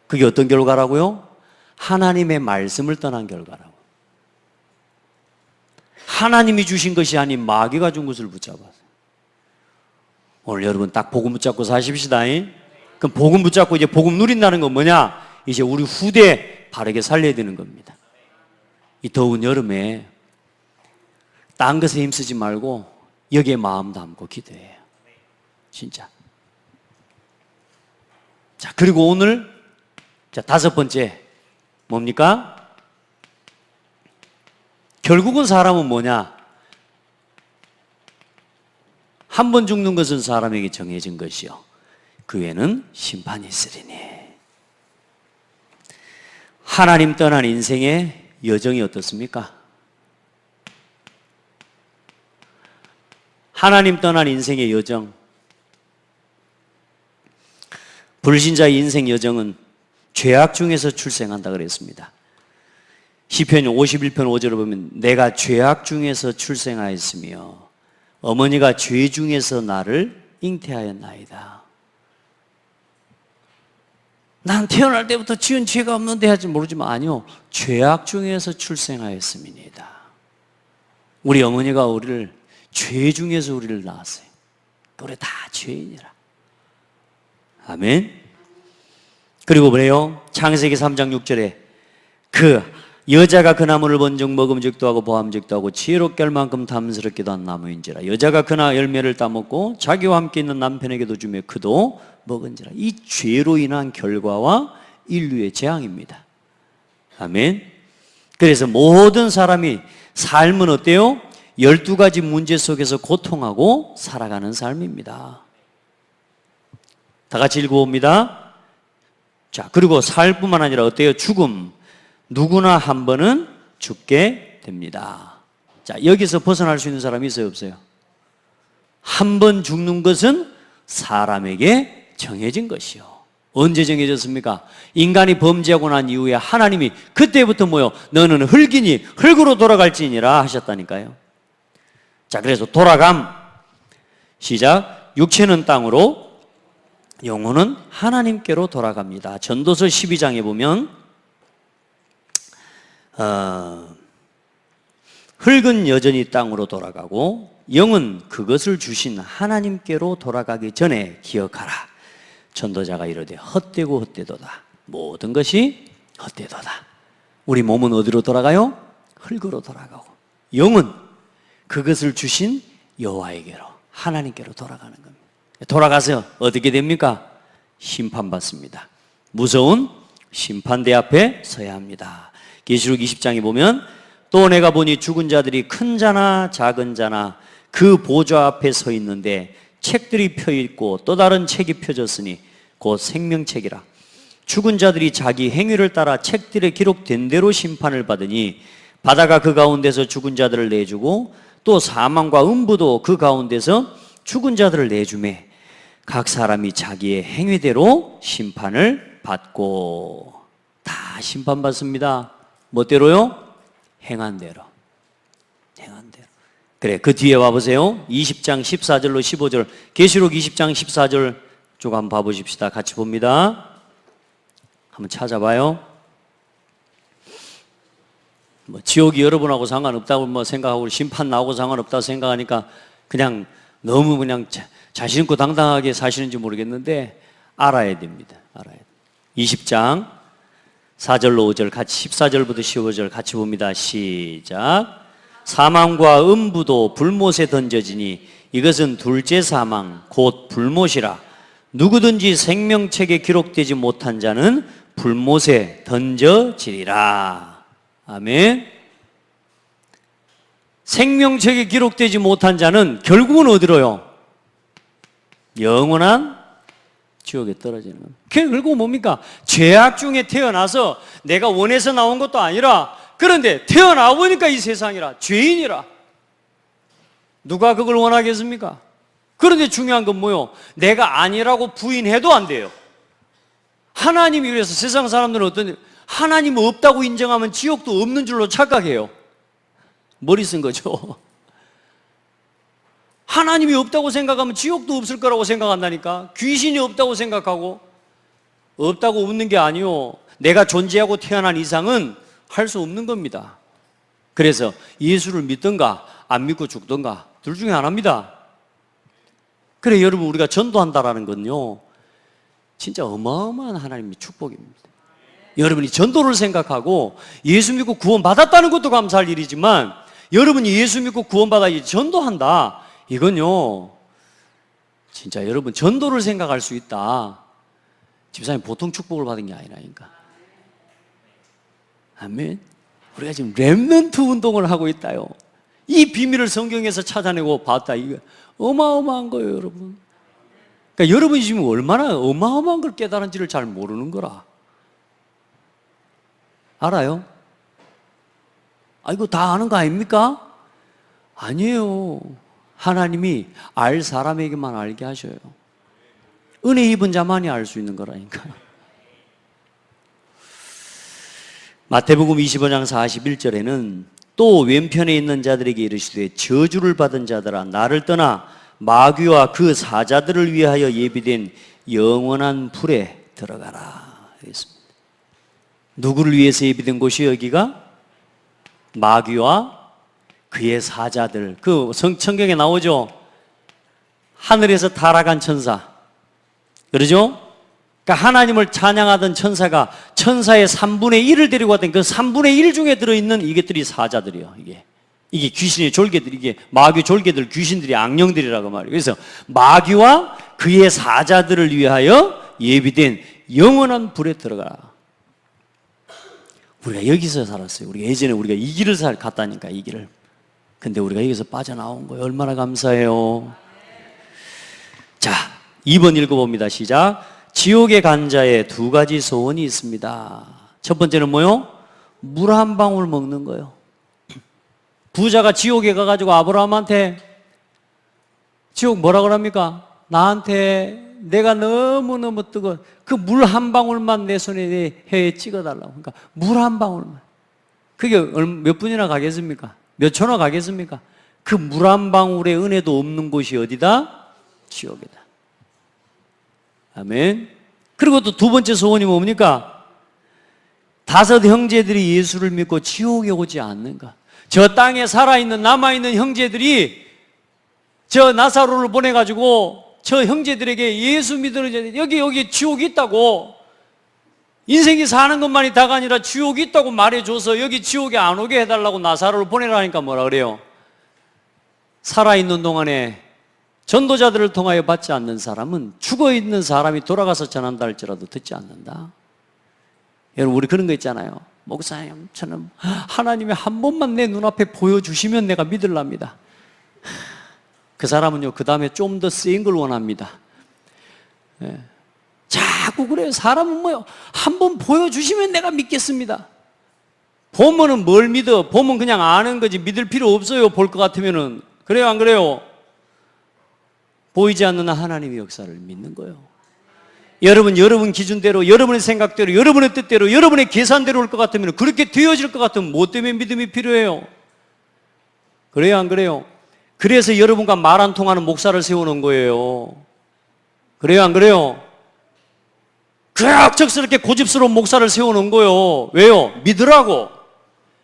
그게 어떤 결과라고요? 하나님의 말씀을 떠난 결과라고. 하나님이 주신 것이 아닌 마귀가 준 것을 붙잡았어요. 오늘 여러분 딱 복음 붙잡고 사십시다. 그럼 복음 붙잡고 이제 복음 누린다는 건 뭐냐? 이제 우리 후대 바르게 살려야 되는 겁니다. 이 더운 여름에 딴 것에 힘쓰지 말고 여기에 마음 담고 기도해요. 진짜. 자, 그리고 오늘 자, 다섯 번째 뭡니까? 결국은 사람은 뭐냐? 한 번 죽는 것은 사람에게 정해진 것이요, 그 후에는 심판이 있으리니. 하나님 떠난 인생의 여정이 어떻습니까? 하나님 떠난 인생의 여정, 불신자의 인생 여정은 죄악 중에서 출생한다 그랬습니다. 시편 51편 5절을 보면 내가 죄악 중에서 출생하였으며 어머니가 죄 중에서 나를 잉태하였나이다. 난 태어날 때부터 지은 죄가 없는데 하지 모르지만 아니요, 죄악 중에서 출생하였음이니이다. 우리 어머니가 우리를 죄 중에서 우리를 낳았어요. 우리 다 죄인이라. 아멘. 그리고 그래요, 창세기 3장 6절에 그 여자가 그 나무를 본즉 먹음직도 하고 보암직도 하고 지혜롭게 할 만큼 탐스럽기도 한 나무인지라. 여자가 그나 열매를 따먹고 자기와 함께 있는 남편에게도 주며 그도 먹은지라. 이 죄로 인한 결과와 인류의 재앙입니다. 아멘. 그래서 모든 사람이 삶은 어때요? 12가지 문제 속에서 고통하고 살아가는 삶입니다. 다 같이 읽어봅니다. 자, 그리고 살 뿐만 아니라 어때요? 죽음. 누구나 한 번은 죽게 됩니다. 자, 여기서 벗어날 수 있는 사람이 있어요, 없어요? 한 번 죽는 것은 사람에게 정해진 것이요. 언제 정해졌습니까? 인간이 범죄하고 난 이후에 하나님이 그때부터 뭐요? 너는 흙이니 흙으로 돌아갈지니라 하셨다니까요. 자, 그래서 돌아감. 시작. 육체는 땅으로, 영혼은 하나님께로 돌아갑니다. 전도서 12장에 보면 흙은 여전히 땅으로 돌아가고 영은 그것을 주신 하나님께로 돌아가기 전에 기억하라. 전도자가 이르되 헛되고 헛되도다. 모든 것이 헛되도다. 우리 몸은 어디로 돌아가요? 흙으로 돌아가고, 영은 그것을 주신 여호와에게로, 하나님께로 돌아가는 겁니다. 돌아가서 어떻게 됩니까? 심판받습니다. 무서운 심판대 앞에 서야 합니다. 계시록 20장에 보면 또 내가 보니 죽은 자들이 큰 자나 작은 자나 그 보좌 앞에 서 있는데 책들이 펴 있고 또 다른 책이 펴졌으니 곧 생명책이라. 죽은 자들이 자기 행위를 따라 책들에 기록된 대로 심판을 받으니 바다가 그 가운데서 죽은 자들을 내주고 또 사망과 음부도 그 가운데서 죽은 자들을 내주매 각 사람이 자기의 행위대로 심판을 받고. 다 심판받습니다. 뭐대로요? 행한 대로. 행한 대로. 그래, 그 뒤에 와보세요. 20장 14절로 15절, 계시록 20장 14절 쭉 한번 봐보십시다. 같이 봅니다. 한번 찾아봐요. 뭐 지옥이 여러분하고 상관없다고 생각하고 심판 나오고 상관없다고 생각하니까 그냥 너무 그냥 자신 있고 당당하게 사시는지 모르겠는데 알아야 됩니다. 알아야 돼요. 20장 4절로 5절 같이, 14절부터 15절 같이 봅니다. 시작. 사망과 음부도 불못에 던져지니 이것은 둘째 사망 곧 불못이라. 누구든지 생명책에 기록되지 못한 자는 불못에 던져지리라. 아멘. 생명책에 기록되지 못한 자는 결국은 어디로요? 영원한 지옥에 떨어지는 겁니다. 결국 뭡니까? 죄악 중에 태어나서 내가 원해서 나온 것도 아니라, 그런데 태어나 보니까 이 세상이라, 죄인이라. 누가 그걸 원하겠습니까? 그런데 중요한 건 뭐요? 내가 아니라고 부인해도 안 돼요. 하나님이 그래서 세상 사람들은 어떤, 하나님 없다고 인정하면 지옥도 없는 줄로 착각해요. 머리 쓴 거죠. 하나님이 없다고 생각하면 지옥도 없을 거라고 생각한다니까. 귀신이 없다고 생각하고, 없다고 없는 게 아니요, 내가 존재하고 태어난 이상은 할 수 없는 겁니다. 그래서 예수를 믿든가 안 믿고 죽든가 둘 중에 하나입니다. 그래, 여러분, 우리가 전도한다라는 건요, 진짜 어마어마한 하나님의 축복입니다. 여러분이 전도를 생각하고 예수 믿고 구원받았다는 것도 감사할 일이지만, 여러분이 예수 믿고 구원받아 전도한다, 이건요, 진짜 여러분 전도를 생각할 수 있다. 집사님 보통 축복을 받은 게 아니라니까. 아멘. 우리가 지금 렘넌트 운동을 하고 있다요. 이 비밀을 성경에서 찾아내고 봤다. 이거 어마어마한 거예요, 여러분. 그러니까 여러분이 지금 얼마나 어마어마한 걸 깨달은지를 잘 모르는 거라. 알아요? 아, 이거 다 아는 거 아닙니까? 아니에요. 하나님이 알 사람에게만 알게 하셔요. 은혜 입은 자만이 알 수 있는 거라니까. 마태복음 25장 41절에는 또 왼편에 있는 자들에게 이르시되 저주를 받은 자들아 나를 떠나 마귀와 그 사자들을 위하여 예비된 영원한 불에 들어가라 했습니다. 누구를 위해서 예비된 곳이 여기가? 마귀와 그의 사자들. 그 성경에 나오죠. 하늘에서 타락한 천사, 그러죠? 그러니까 하나님을 찬양하던 천사가 천사의 3분의 1을 데리고 왔던 그 3분의 1 중에 들어있는 이것들이 사자들이요. 이게 귀신의 졸개들, 이게 마귀 졸개들, 귀신들이, 악령들이라고 말이에요. 그래서 마귀와 그의 사자들을 위하여 예비된 영원한 불에 들어가라. 우리가 여기서 살았어요. 우리가 예전에 우리가 이 길을 갔다니까, 이 길을. 근데 우리가 여기서 빠져나온 거예요. 얼마나 감사해요. 자, 2번 읽어봅니다. 시작. 지옥에 간 자의 두 가지 소원이 있습니다. 첫 번째는 뭐요? 물 한 방울 먹는 거예요. 부자가 지옥에 가가지고 아브라함한테, 지옥 뭐라 그럽니까? 나한테 내가 너무너무 뜨거워, 그 물 한 방울만 내 손에 혀에 찍어달라고. 그러니까 물 한 방울만. 그게 몇 분이나 가겠습니까? 몇 초나 가겠습니까? 그 물 한 방울의 은혜도 없는 곳이 어디다? 지옥이다. 아멘. 그리고 또 두 번째 소원이 뭡니까? 5 형제들이 예수를 믿고 지옥에 오지 않는가. 저 땅에 살아있는 남아있는 형제들이 저 나사로를 보내가지고 저 형제들에게 예수 믿으러, 여기 지옥이 있다고, 인생이 사는 것만이 다가 아니라 지옥이 있다고 말해줘서 여기 지옥에 안 오게 해달라고 나사로를 보내라니까 뭐라 그래요? 살아있는 동안에 전도자들을 통하여 받지 않는 사람은 죽어있는 사람이 돌아가서 전한다 할지라도 듣지 않는다. 여러분, 우리 그런 거 있잖아요. 목사님, 저는 하나님이 한 번만 내 눈앞에 보여주시면 내가 믿으랍니다. 그 사람은요, 그 다음에 좀 더 세인 걸 원합니다. 예. 자꾸 그래요. 사람은 뭐요? 한 번 보여주시면 내가 믿겠습니다. 보면은 뭘 믿어? 보면 그냥 아는 거지 믿을 필요 없어요. 볼 것 같으면은. 그래요, 안 그래요? 보이지 않는 하나님의 역사를 믿는 거예요. 여러분 기준대로, 여러분의 생각대로, 여러분의 뜻대로, 여러분의 계산대로 올 것 같으면, 그렇게 되어질 것 같으면 뭐 때문에 믿음이 필요해요? 그래요, 안 그래요? 그래서 여러분과 말 안 통하는 목사를 세우는 거예요. 그래요, 안 그래요? 그럭적스럽게 고집스러운 목사를 세우는 거예요. 왜요? 믿으라고.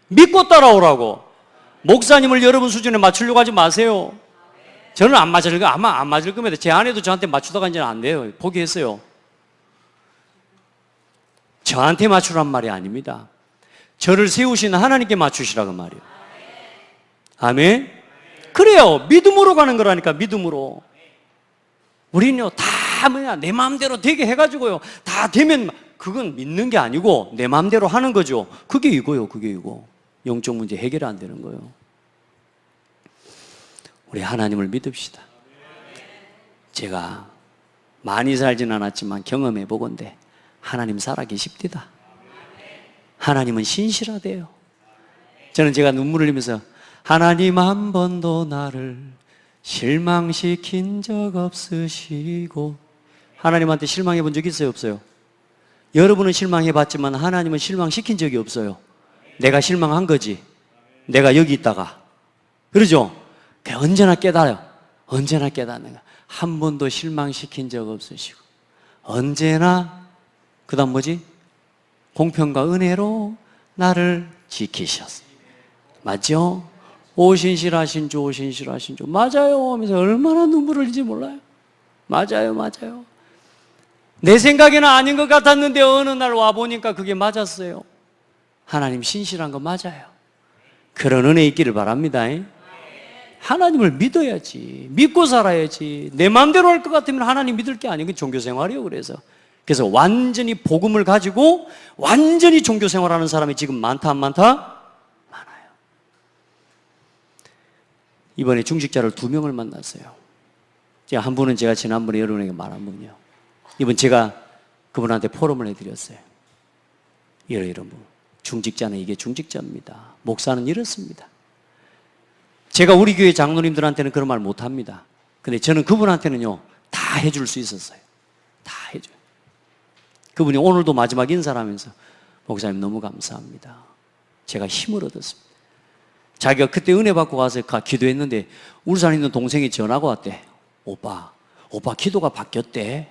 믿고 따라오라고. 목사님을 여러분 수준에 맞추려고 하지 마세요. 저는 안 맞을 거, 아마 안 맞을 겁니다. 제 아내도 저한테 맞추다가 이제는 안 돼요. 포기했어요. 저한테 맞추란 말이 아닙니다. 저를 세우시는 하나님께 맞추시라고 말이에요. 아멘? 그래요. 믿음으로 가는 거라니까, 믿음으로. 우리는요, 다 뭐냐, 내 마음대로 되게 해가지고요, 다 되면 그건 믿는 게 아니고 내 마음대로 하는 거죠. 그게 이거요, 그게 이거. 영적 문제 해결이 안 되는 거예요. 우리 하나님을 믿읍시다. 제가 많이 살진 않았지만 경험해 보건대 하나님 살아계십니다. 하나님은 신실하대요. 저는 제가 눈물을 흘리면서 하나님 한 번도 나를 실망시킨 적 없으시고, 하나님한테 실망해 본 적 있어요, 없어요? 여러분은 실망해 봤지만 하나님은 실망시킨 적이 없어요. 내가 실망한 거지, 내가 여기 있다가. 그러죠? 언제나 깨달아요. 언제나 깨닫는 거야. 한 번도 실망시킨 적 없으시고 언제나, 그 다음 뭐지? 공평과 은혜로 나를 지키셨어. 맞죠? 오신실하신 주, 오신실하신 주. 맞아요 하면서 얼마나 눈물을 흘리지 몰라요. 맞아요, 맞아요. 내 생각에는 아닌 것 같았는데 어느 날 와보니까 그게 맞았어요. 하나님 신실한 거 맞아요. 그런 은혜 있기를 바랍니다. 하나님을 믿어야지. 믿고 살아야지. 내 마음대로 할 것 같으면 하나님 믿을 게 아니고 종교생활이요. 그래서 완전히 복음을 가지고 완전히 종교생활하는 사람이 지금 많다 안 많다? 많아요. 이번에 중직자를 2명을 만났어요. 한 분은 제가 지난번에 여러분에게 말한 분이요. 이번 제가 그분한테 포럼을 해드렸어요. 이런 분. 중직자는 이게 중직자입니다. 목사는 이렇습니다. 제가 우리 교회 장로님들한테는 그런 말 못합니다. 근데 저는 그분한테는요, 다 해줄 수 있었어요. 다 해줘요. 그분이 오늘도 마지막 인사를 하면서 목사님 너무 감사합니다. 제가 힘을 얻었습니다. 자기가 그때 은혜 받고 가서 기도했는데 울산에 있는 동생이 전화가 왔대. 오빠 기도가 바뀌었대.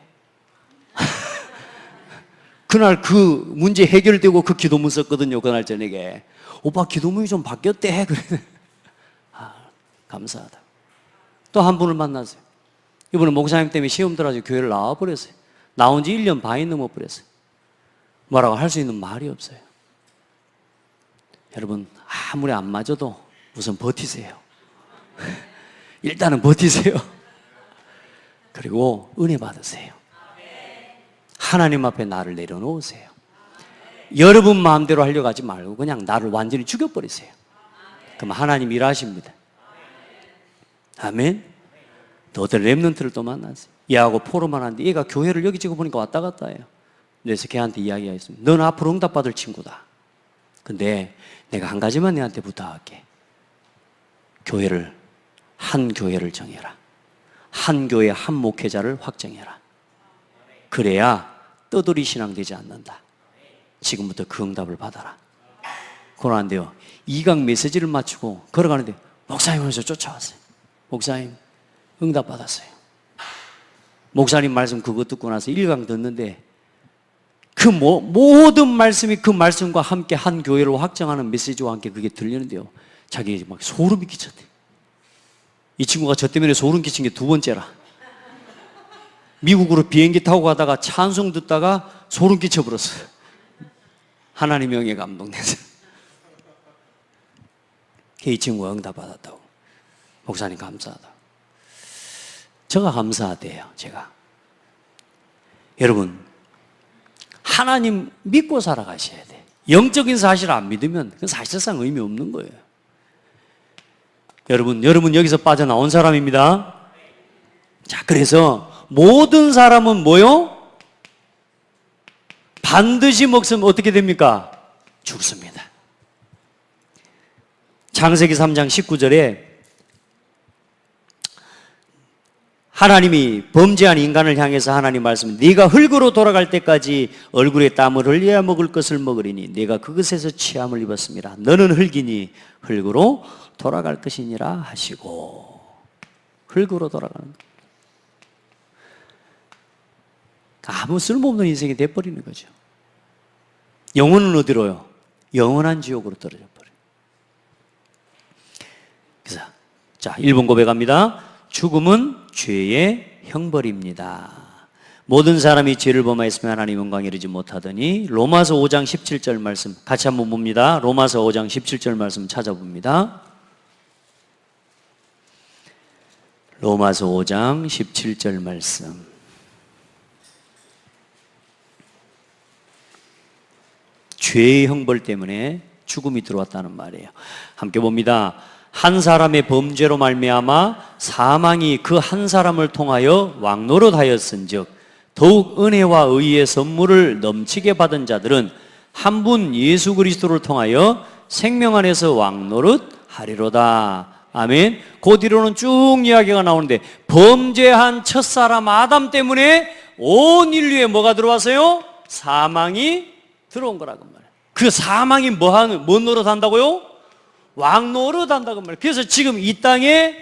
그날 그 문제 해결되고 그 기도문 썼거든요. 그날 저녁에. 오빠 기도문이 좀 바뀌었대. 그래. 감사하다. 또 한 분을 만났어요. 이분은 목사님 때문에 시험 들어가지고 교회를 나와버렸어요. 나온 지 1년 반이 넘어버렸어요. 뭐라고 할 수 있는 말이 없어요. 여러분, 아무리 안 맞아도 우선 버티세요. 일단은 버티세요. 그리고 은혜 받으세요. 하나님 앞에 나를 내려놓으세요. 여러분 마음대로 하려고 하지 말고 그냥 나를 완전히 죽여버리세요. 그럼 하나님 일하십니다. 아멘. 또 어떤 랩런트를 또 만났어요. 얘하고 포럼을 하는데 얘가 교회를 여기 찍어 보니까 왔다 갔다 해요. 그래서 걔한테 이야기했습니다. 넌 앞으로 응답받을 친구다. 근데 내가 한 가지만 내한테 부탁할게. 한 교회를 정해라. 한 교회 한 목회자를 확정해라. 그래야 떠돌이 신앙 되지 않는다. 지금부터 그 응답을 받아라. 그러는데요, 2강 메시지를 마치고 걸어가는데 목사님에서 쫓아왔어요. 목사님 응답 받았어요. 목사님 말씀 그거 듣고 나서 1강 듣는데 그 모든 말씀이 그 말씀과 함께 한 교회로 확정하는 메시지와 함께 그게 들리는데요, 자기 막 소름이 끼쳤대. 이 친구가 저 때문에 소름 끼친 게 2번째라. 미국으로 비행기 타고 가다가 찬송 듣다가 소름 끼쳐버렸어요. 하나님 영에 감동돼서. 이 친구가 응답 받았다고. 목사님 감사하다. 제가 감사하대요. 제가. 여러분, 하나님 믿고 살아가셔야 돼. 영적인 사실을 안 믿으면 그건 사실상 의미 없는 거예요. 여러분 여기서 빠져나온 사람입니다. 자, 그래서 모든 사람은 뭐요? 반드시 먹으면 어떻게 됩니까? 죽습니다. 창세기 3장 19절에 하나님이 범죄한 인간을 향해서 하나님 말씀, 네가 흙으로 돌아갈 때까지 얼굴에 땀을 흘려야 먹을 것을 먹으리니 네가 그것에서 취함을 입었습니다. 너는 흙이니 흙으로 돌아갈 것이니라 하시고. 흙으로 돌아가는 것. 아무 쓸모없는 인생이 돼버리는 거죠. 영혼은 어디로요? 영원한 지옥으로 떨어져 버려요. 그래서 자, 1번 고백합니다. 죽음은 죄의 형벌입니다. 모든 사람이 죄를 범하였으면 하나님 영광에 이르지 못하더니. 로마서 5장 17절 말씀 같이 한번 봅니다. 로마서 5장 17절 말씀 찾아봅니다. 로마서 5장 17절 말씀. 죄의 형벌 때문에 죽음이 들어왔다는 말이에요. 함께 봅니다. 한 사람의 범죄로 말미암아 사망이 그 한 사람을 통하여 왕노릇하였은즉 더욱 은혜와 의의 선물을 넘치게 받은 자들은 한 분 예수 그리스도를 통하여 생명 안에서 왕노릇하리로다. 아멘. 그 뒤로는 쭉 이야기가 나오는데 범죄한 첫사람 아담 때문에 온 인류에 뭐가 들어왔어요? 사망이 들어온 거라고 말이에요. 그 사망이 뭔 노릇한다고요? 왕노릇한다고 말이에요. 그래서 지금 이 땅에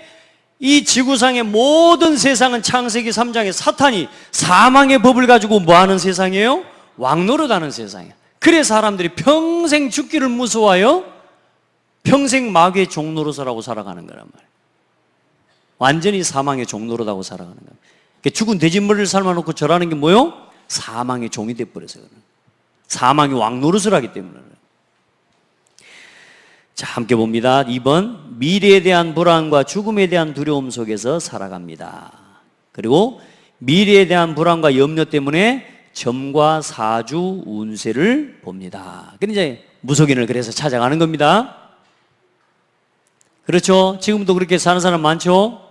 이 지구상의 모든 세상은 창세기 3장에 사탄이 사망의 법을 가지고 뭐하는 세상이에요? 왕노릇하는 세상이에요. 그래서 사람들이 평생 죽기를 무서워하여 평생 마귀의 종노릇하고 살아가는 거란 말이에요. 완전히 사망의 종노릇하고 살아가는 거예요. 죽은 돼지머리를 삶아놓고 절하는 게 뭐예요? 사망의 종이 돼버려서 그래요. 사망이 왕노릇을 하기 때문에. 자, 함께 봅니다. 2번, 미래에 대한 불안과 죽음에 대한 두려움 속에서 살아갑니다. 그리고 미래에 대한 불안과 염려 때문에 점과 사주 운세를 봅니다. 그런데 이제 무속인을 그래서 찾아가는 겁니다. 그렇죠? 지금도 그렇게 사는 사람 많죠?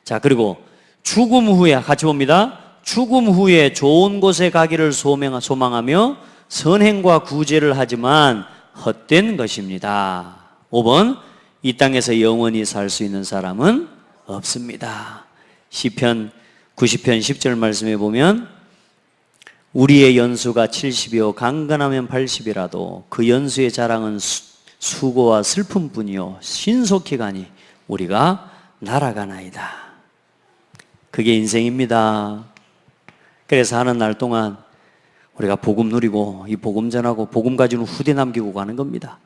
자, 그리고 죽음 후에 같이 봅니다. 죽음 후에 좋은 곳에 가기를 소망하며 선행과 구제를 하지만 헛된 것입니다. 5번, 이 땅에서 영원히 살 수 있는 사람은 없습니다. 시편 90편 10절 말씀에 보면 우리의 연수가 70이요 강건하면 80이라도 그 연수의 자랑은 수고와 슬픔뿐이요 신속히 가니 우리가 날아가나이다. 그게 인생입니다. 그래서 하는 날 동안 우리가 복음 누리고 이 복음 전하고 복음 가지고 후대 남기고 가는 겁니다.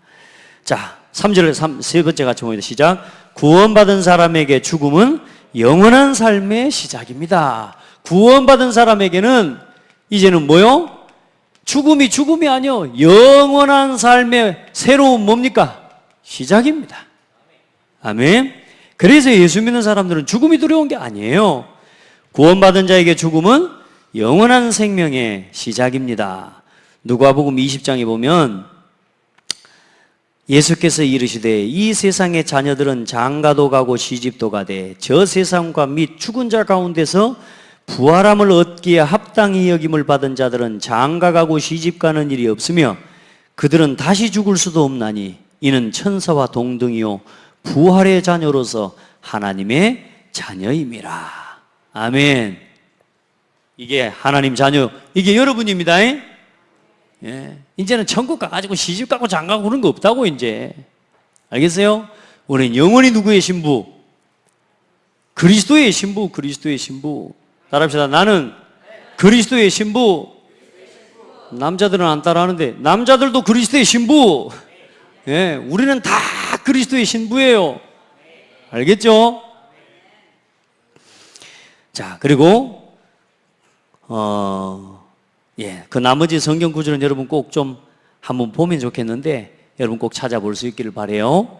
자, 3절 세 번째 같이 봅니다. 시작. 구원받은 사람에게 죽음은 영원한 삶의 시작입니다. 구원받은 사람에게는 이제는 뭐요? 죽음이 아니요 영원한 삶의 새로운 뭡니까? 시작입니다. 아멘. 그래서 예수 믿는 사람들은 죽음이 두려운 게 아니에요. 구원받은 자에게 죽음은 영원한 생명의 시작입니다. 누가복음 20장에 보면 예수께서 이르시되 이 세상의 자녀들은 장가도 가고 시집도 가되 저 세상과 및 죽은 자 가운데서 부활함을 얻기에 합당히 여김을 받은 자들은 장가가고 시집가는 일이 없으며 그들은 다시 죽을 수도 없나니 이는 천사와 동등이요 부활의 자녀로서 하나님의 자녀임이라. 아멘. 이게 하나님 자녀, 이게 여러분입니다. 예. 이제는 천국 가가지고 시집가고 장가가고 그런 거 없다고 이제. 알겠어요? 우리는 영원히 누구의 신부? 그리스도의 신부, 그리스도의 신부. 따라합시다. 나는 그리스도의 신부. 남자들은 안 따라하는데 남자들도 그리스도의 신부. 예, 우리는 다 그리스도의 신부예요. 알겠죠? 자, 그리고 그 나머지 성경 구절은 여러분 꼭 좀 한번 보면 좋겠는데 여러분 꼭 찾아볼 수 있기를 바라요.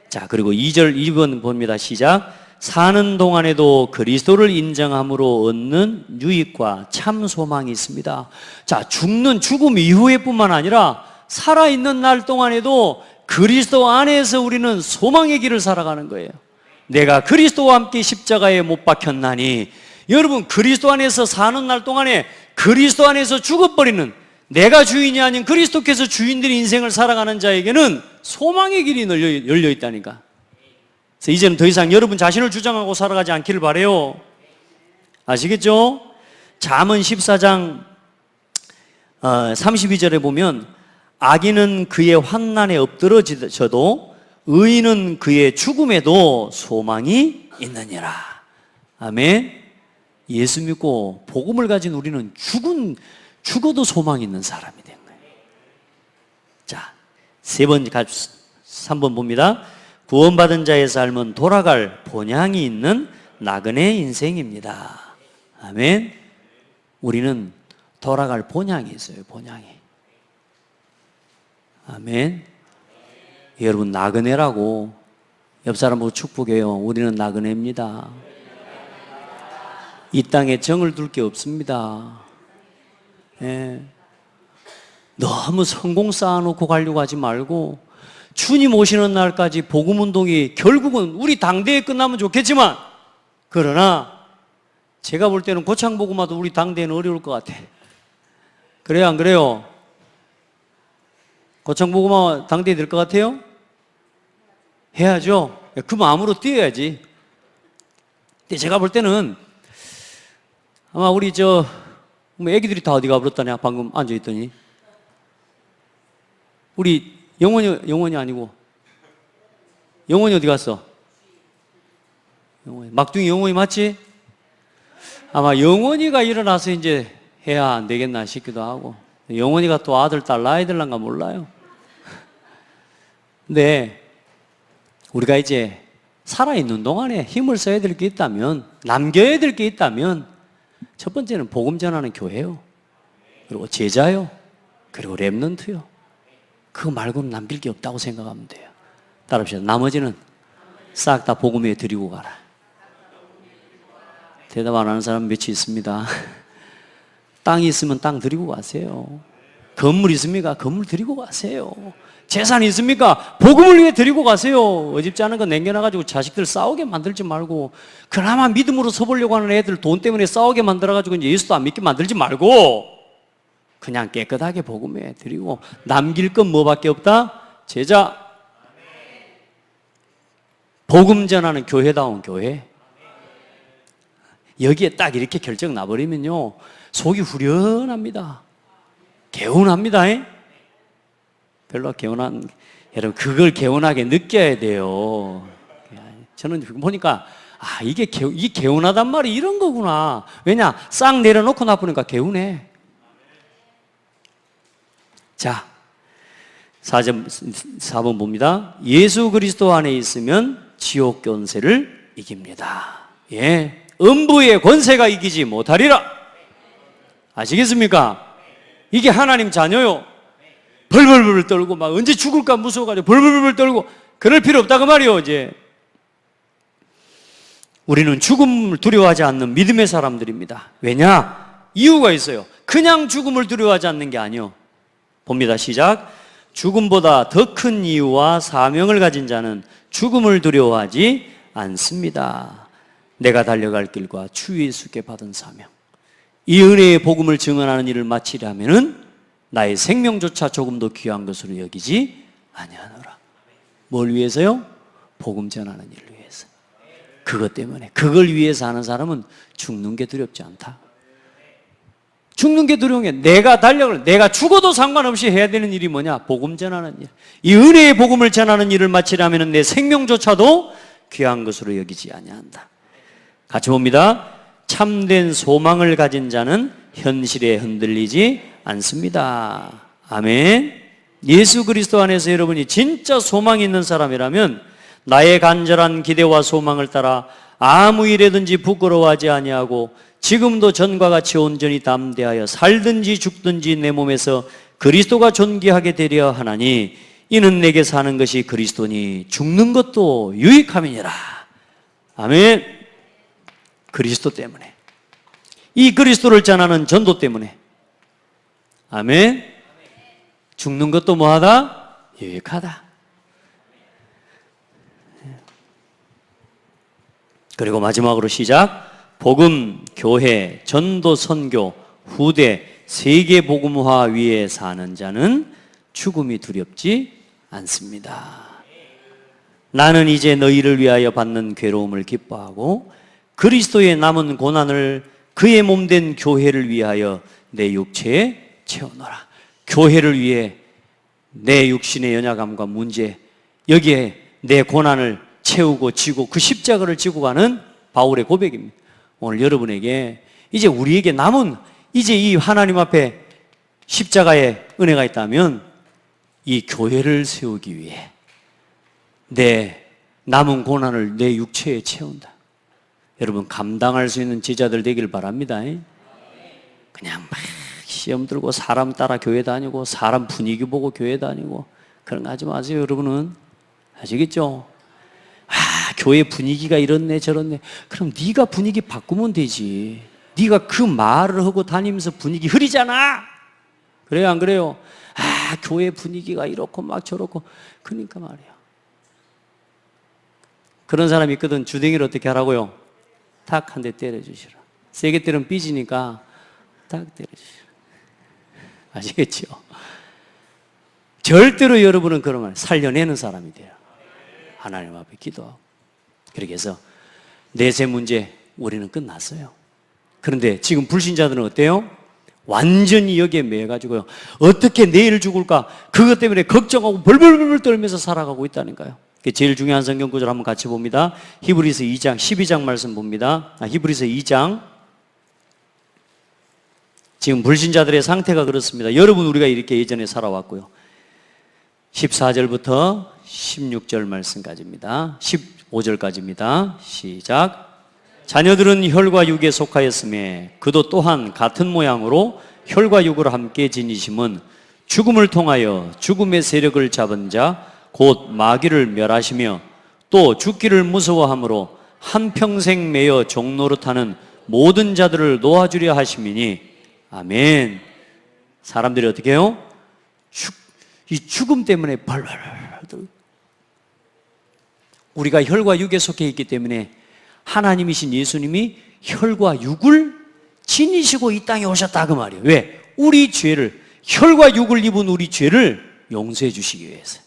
자, 그리고 2번 봅니다. 시작. 사는 동안에도 그리스도를 인정함으로 얻는 유익과 참 소망이 있습니다. 자, 죽음 이후에 뿐만 아니라 살아있는 날 동안에도 그리스도 안에서 우리는 소망의 길을 살아가는 거예요. 내가 그리스도와 함께 십자가에 못 박혔나니, 여러분 그리스도 안에서 사는 날 동안에 그리스도 안에서 죽어버리는, 내가 주인이 아닌 그리스도께서 주인들의 인생을 살아가는 자에게는 소망의 길이 열려 있다니까. 그래서 이제는 더 이상 여러분 자신을 주장하고 살아가지 않기를 바라요. 아시겠죠? 잠언 14장 32절에 보면 악인은 그의 환난에 엎드러져도 의인은 그의 죽음에도 소망이 있느니라. 아멘. 예수 믿고 복음을 가진 우리는 죽어도 소망이 있는 사람이 된 거예요. 자, 3번 봅니다. 구원받은 자의 삶은 돌아갈 본향이 있는 나그네 인생입니다. 아멘. 우리는 돌아갈 본향이 있어요. 본향이. 아멘. 여러분 나그네라고 옆 사람으로 축복해요. 우리는 나그네입니다. 이 땅에 정을 둘 게 없습니다. 예. 너무 성공 쌓아놓고 가려고 하지 말고 주님 오시는 날까지 복음운동이 결국은 우리 당대에 끝나면 좋겠지만, 그러나 제가 볼 때는 고창복음화도 우리 당대에는 어려울 것 같아. 그래요, 안 그래요? 고창복음화 당대에 될 것 같아요? 해야죠. 그 마음으로 뛰어야지. 근데 제가 볼 때는 아마 우리 애기들이 다 어디 가버렸다냐, 방금 앉아있더니. 우리 영원이 아니고, 영원이 어디 갔어? 막둥이 영원이 맞지? 아마 영원이가 일어나서 이제 해야 안 되겠나 싶기도 하고, 영원이가 또 아들, 딸 낳아야 될란가 몰라요. 근데 우리가 이제 살아있는 동안에 힘을 써야 될 게 있다면, 남겨야 될 게 있다면, 첫 번째는 복음 전하는 교회요. 그리고 제자요. 그리고 렘넌트요. 그거 말고는 남길 게 없다고 생각하면 돼요. 따라합시다. 나머지는 싹 다 복음 위에 드리고 가라. 대답 안 하는 사람 몇이 있습니다. 땅이 있으면 땅 드리고 가세요. 건물 있습니까? 건물 드리고 가세요. 재산이 있습니까? 복음을 위해 드리고 가세요. 어집지 않은 거 남겨놔가지고 자식들 싸우게 만들지 말고, 그나마 믿음으로 서보려고 하는 애들 돈 때문에 싸우게 만들어가지고 이제 예수도 안 믿게 만들지 말고, 그냥 깨끗하게 복음에 드리고, 남길 건 뭐밖에 없다? 제자. 복음 전하는 교회다운 교회. 여기에 딱 이렇게 결정 나버리면요, 속이 후련합니다. 개운합니다. 별로 개운한, 여러분, 그걸 개운하게 느껴야 돼요. 저는 보니까, 이게 개운하단 말이 이런 거구나. 왜냐? 싹 내려놓고 나보니까 개운해. 자, 4번 봅니다. 예수 그리스도 안에 있으면 지옥 권세를 이깁니다. 예. 음부의 권세가 이기지 못하리라. 아시겠습니까? 이게 하나님 자녀요. 벌벌벌 떨고 막 언제 죽을까 무서워가지고 벌벌벌 떨고 그럴 필요 없다고 말이요. 이제 우리는 죽음을 두려워하지 않는 믿음의 사람들입니다. 왜냐? 이유가 있어요. 그냥 죽음을 두려워하지 않는 게 아니요. 봅니다. 시작. 죽음보다 더 큰 이유와 사명을 가진 자는 죽음을 두려워하지 않습니다. 내가 달려갈 길과 주 예수께 받은 사명, 이 은혜의 복음을 증언하는 일을 마치려면은 나의 생명조차 조금도 귀한 것으로 여기지 아니하노라. 뭘 위해서요? 복음 전하는 일을 위해서. 그것 때문에, 그걸 위해서 하는 사람은 죽는 게 두렵지 않다. 죽는 게 두려운 게, 내가 죽어도 상관없이 해야 되는 일이 뭐냐? 복음 전하는 일. 이 은혜의 복음을 전하는 일을 마치려면 내 생명조차도 귀한 것으로 여기지 아니한다. 같이 봅니다. 참된 소망을 가진 자는 현실에 흔들리지 않습니다. 아멘. 예수 그리스도 안에서 여러분이 진짜 소망이 있는 사람이라면 나의 간절한 기대와 소망을 따라 아무 일에든지 부끄러워하지 아니하고 지금도 전과 같이 온전히 담대하여 살든지 죽든지 내 몸에서 그리스도가 존귀하게 되려 하나니 이는 내게 사는 것이 그리스도니 죽는 것도 유익함이니라. 아멘. 그리스도 때문에, 이 그리스도를 전하는 전도 때문에. 아멘. 죽는 것도 뭐하다? 유익하다. 그리고 마지막으로 시작. 복음, 교회, 전도, 선교, 후대, 세계 복음화 위에 사는 자는 죽음이 두렵지 않습니다. 나는 이제 너희를 위하여 받는 괴로움을 기뻐하고 그리스도의 남은 고난을 그의 몸된 교회를 위하여 내 육체에 채워넣어라. 교회를 위해 내 육신의 연약함과 문제, 여기에 내 고난을 채우고 지고 그 십자가를 지고 가는 바울의 고백입니다. 오늘 여러분에게 이제 우리에게 남은 이제 이 하나님 앞에 십자가의 은혜가 있다면 이 교회를 세우기 위해 내 남은 고난을 내 육체에 채운다. 여러분 감당할 수 있는 제자들 되길 바랍니다. 그냥 막 시험 들고 사람 따라 교회 다니고 사람 분위기 보고 교회 다니고 그런 거 하지 마세요. 여러분은 아시겠죠? 교회 분위기가 이렇네 저렇네. 그럼 네가 분위기 바꾸면 되지. 네가 그 말을 하고 다니면서 분위기 흐리잖아. 그래요, 안 그래요? 아, 교회 분위기가 이렇고 막 저렇고. 그러니까 말이야. 그런 사람이 있거든. 주댕이를 어떻게 하라고요? 탁 한 대 때려주시라. 세게 때리면 삐지니까 딱 때려주시라. 아시겠죠? 절대로 여러분은 그런 말 살려내는 사람이 돼요. 하나님 앞에 기도하고. 그렇게 해서 내세 문제 우리는 끝났어요. 그런데 지금 불신자들은 어때요? 완전히 여기에 매여가지고요. 어떻게 내일 죽을까? 그것 때문에 걱정하고 벌벌벌 떨면서 살아가고 있다니까요. 제일 중요한 성경 구절 한번 같이 봅니다. 히브리서 2장 12장 말씀 봅니다. 히브리서 2장. 지금 불신자들의 상태가 그렇습니다. 여러분 우리가 이렇게 예전에 살아왔고요. 14절부터 16절 말씀까지입니다. 15절까지입니다. 시작. 자녀들은 혈과 육에 속하였음에 그도 또한 같은 모양으로 혈과 육을 함께 지니심은 죽음을 통하여 죽음의 세력을 잡은 자 곧 마귀를 멸하시며 또 죽기를 무서워함으로 한평생 매여 종노릇하는 모든 자들을 놓아주려 하심이니 아멘. 사람들이 어떻게 해요? 이 죽음 때문에 벌벌. 우리가 혈과 육에 속해 있기 때문에 하나님이신 예수님이 혈과 육을 지니시고 이 땅에 오셨다 그 말이에요. 왜? 우리 죄를, 혈과 육을 입은 우리 죄를 용서해 주시기 위해서.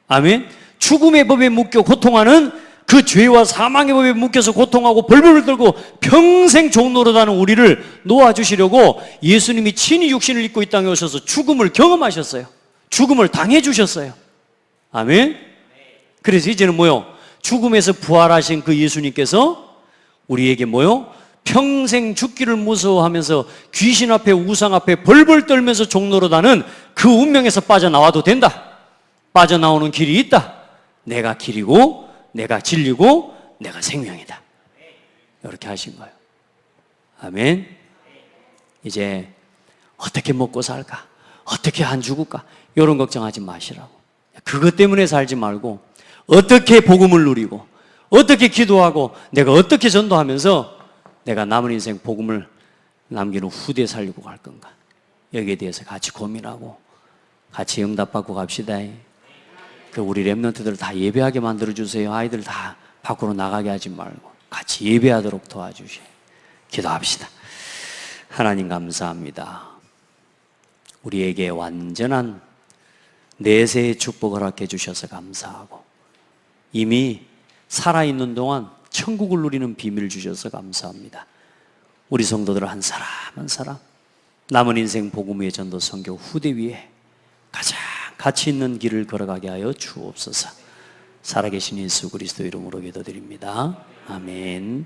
아멘. 죽음의 법에 묶여 고통하는 그 죄와 사망의 법에 묶여서 고통하고 벌벌 떨고 평생 종노릇하는 우리를 놓아주시려고 예수님이 친히 육신을 입고 이 땅에 오셔서 죽음을 경험하셨어요. 죽음을 당해주셨어요. 아멘. 그래서 이제는 뭐요? 죽음에서 부활하신 그 예수님께서 우리에게 뭐요? 평생 죽기를 무서워하면서 귀신 앞에 우상 앞에 벌벌 떨면서 종노릇하는 그 운명에서 빠져나와도 된다. 빠져나오는 길이 있다. 내가 길이고 내가 진리고 내가 생명이다. 이렇게 하신 거예요. 아멘. 이제 어떻게 먹고 살까? 어떻게 안 죽을까? 이런 걱정하지 마시라고. 그것 때문에 살지 말고 어떻게 복음을 누리고 어떻게 기도하고 내가 어떻게 전도하면서 내가 남은 인생 복음을 남기는 후대에 살리고 갈 건가? 여기에 대해서 같이 고민하고 같이 응답받고 갑시다. 그 우리 렘넌트들 다 예배하게 만들어주세요. 아이들 다 밖으로 나가게 하지 말고 같이 예배하도록 도와주세요. 기도합시다. 하나님 감사합니다. 우리에게 완전한 내세의 축복을 허락해 주셔서 감사하고 이미 살아있는 동안 천국을 누리는 비밀을 주셔서 감사합니다. 우리 성도들 한 사람 한 사람 남은 인생 복음 위의 전도 선교 후대 위에 가장 가치 있는 길을 걸어가게 하여 주옵소서. 살아계신 예수 그리스도 이름으로 기도드립니다. 아멘.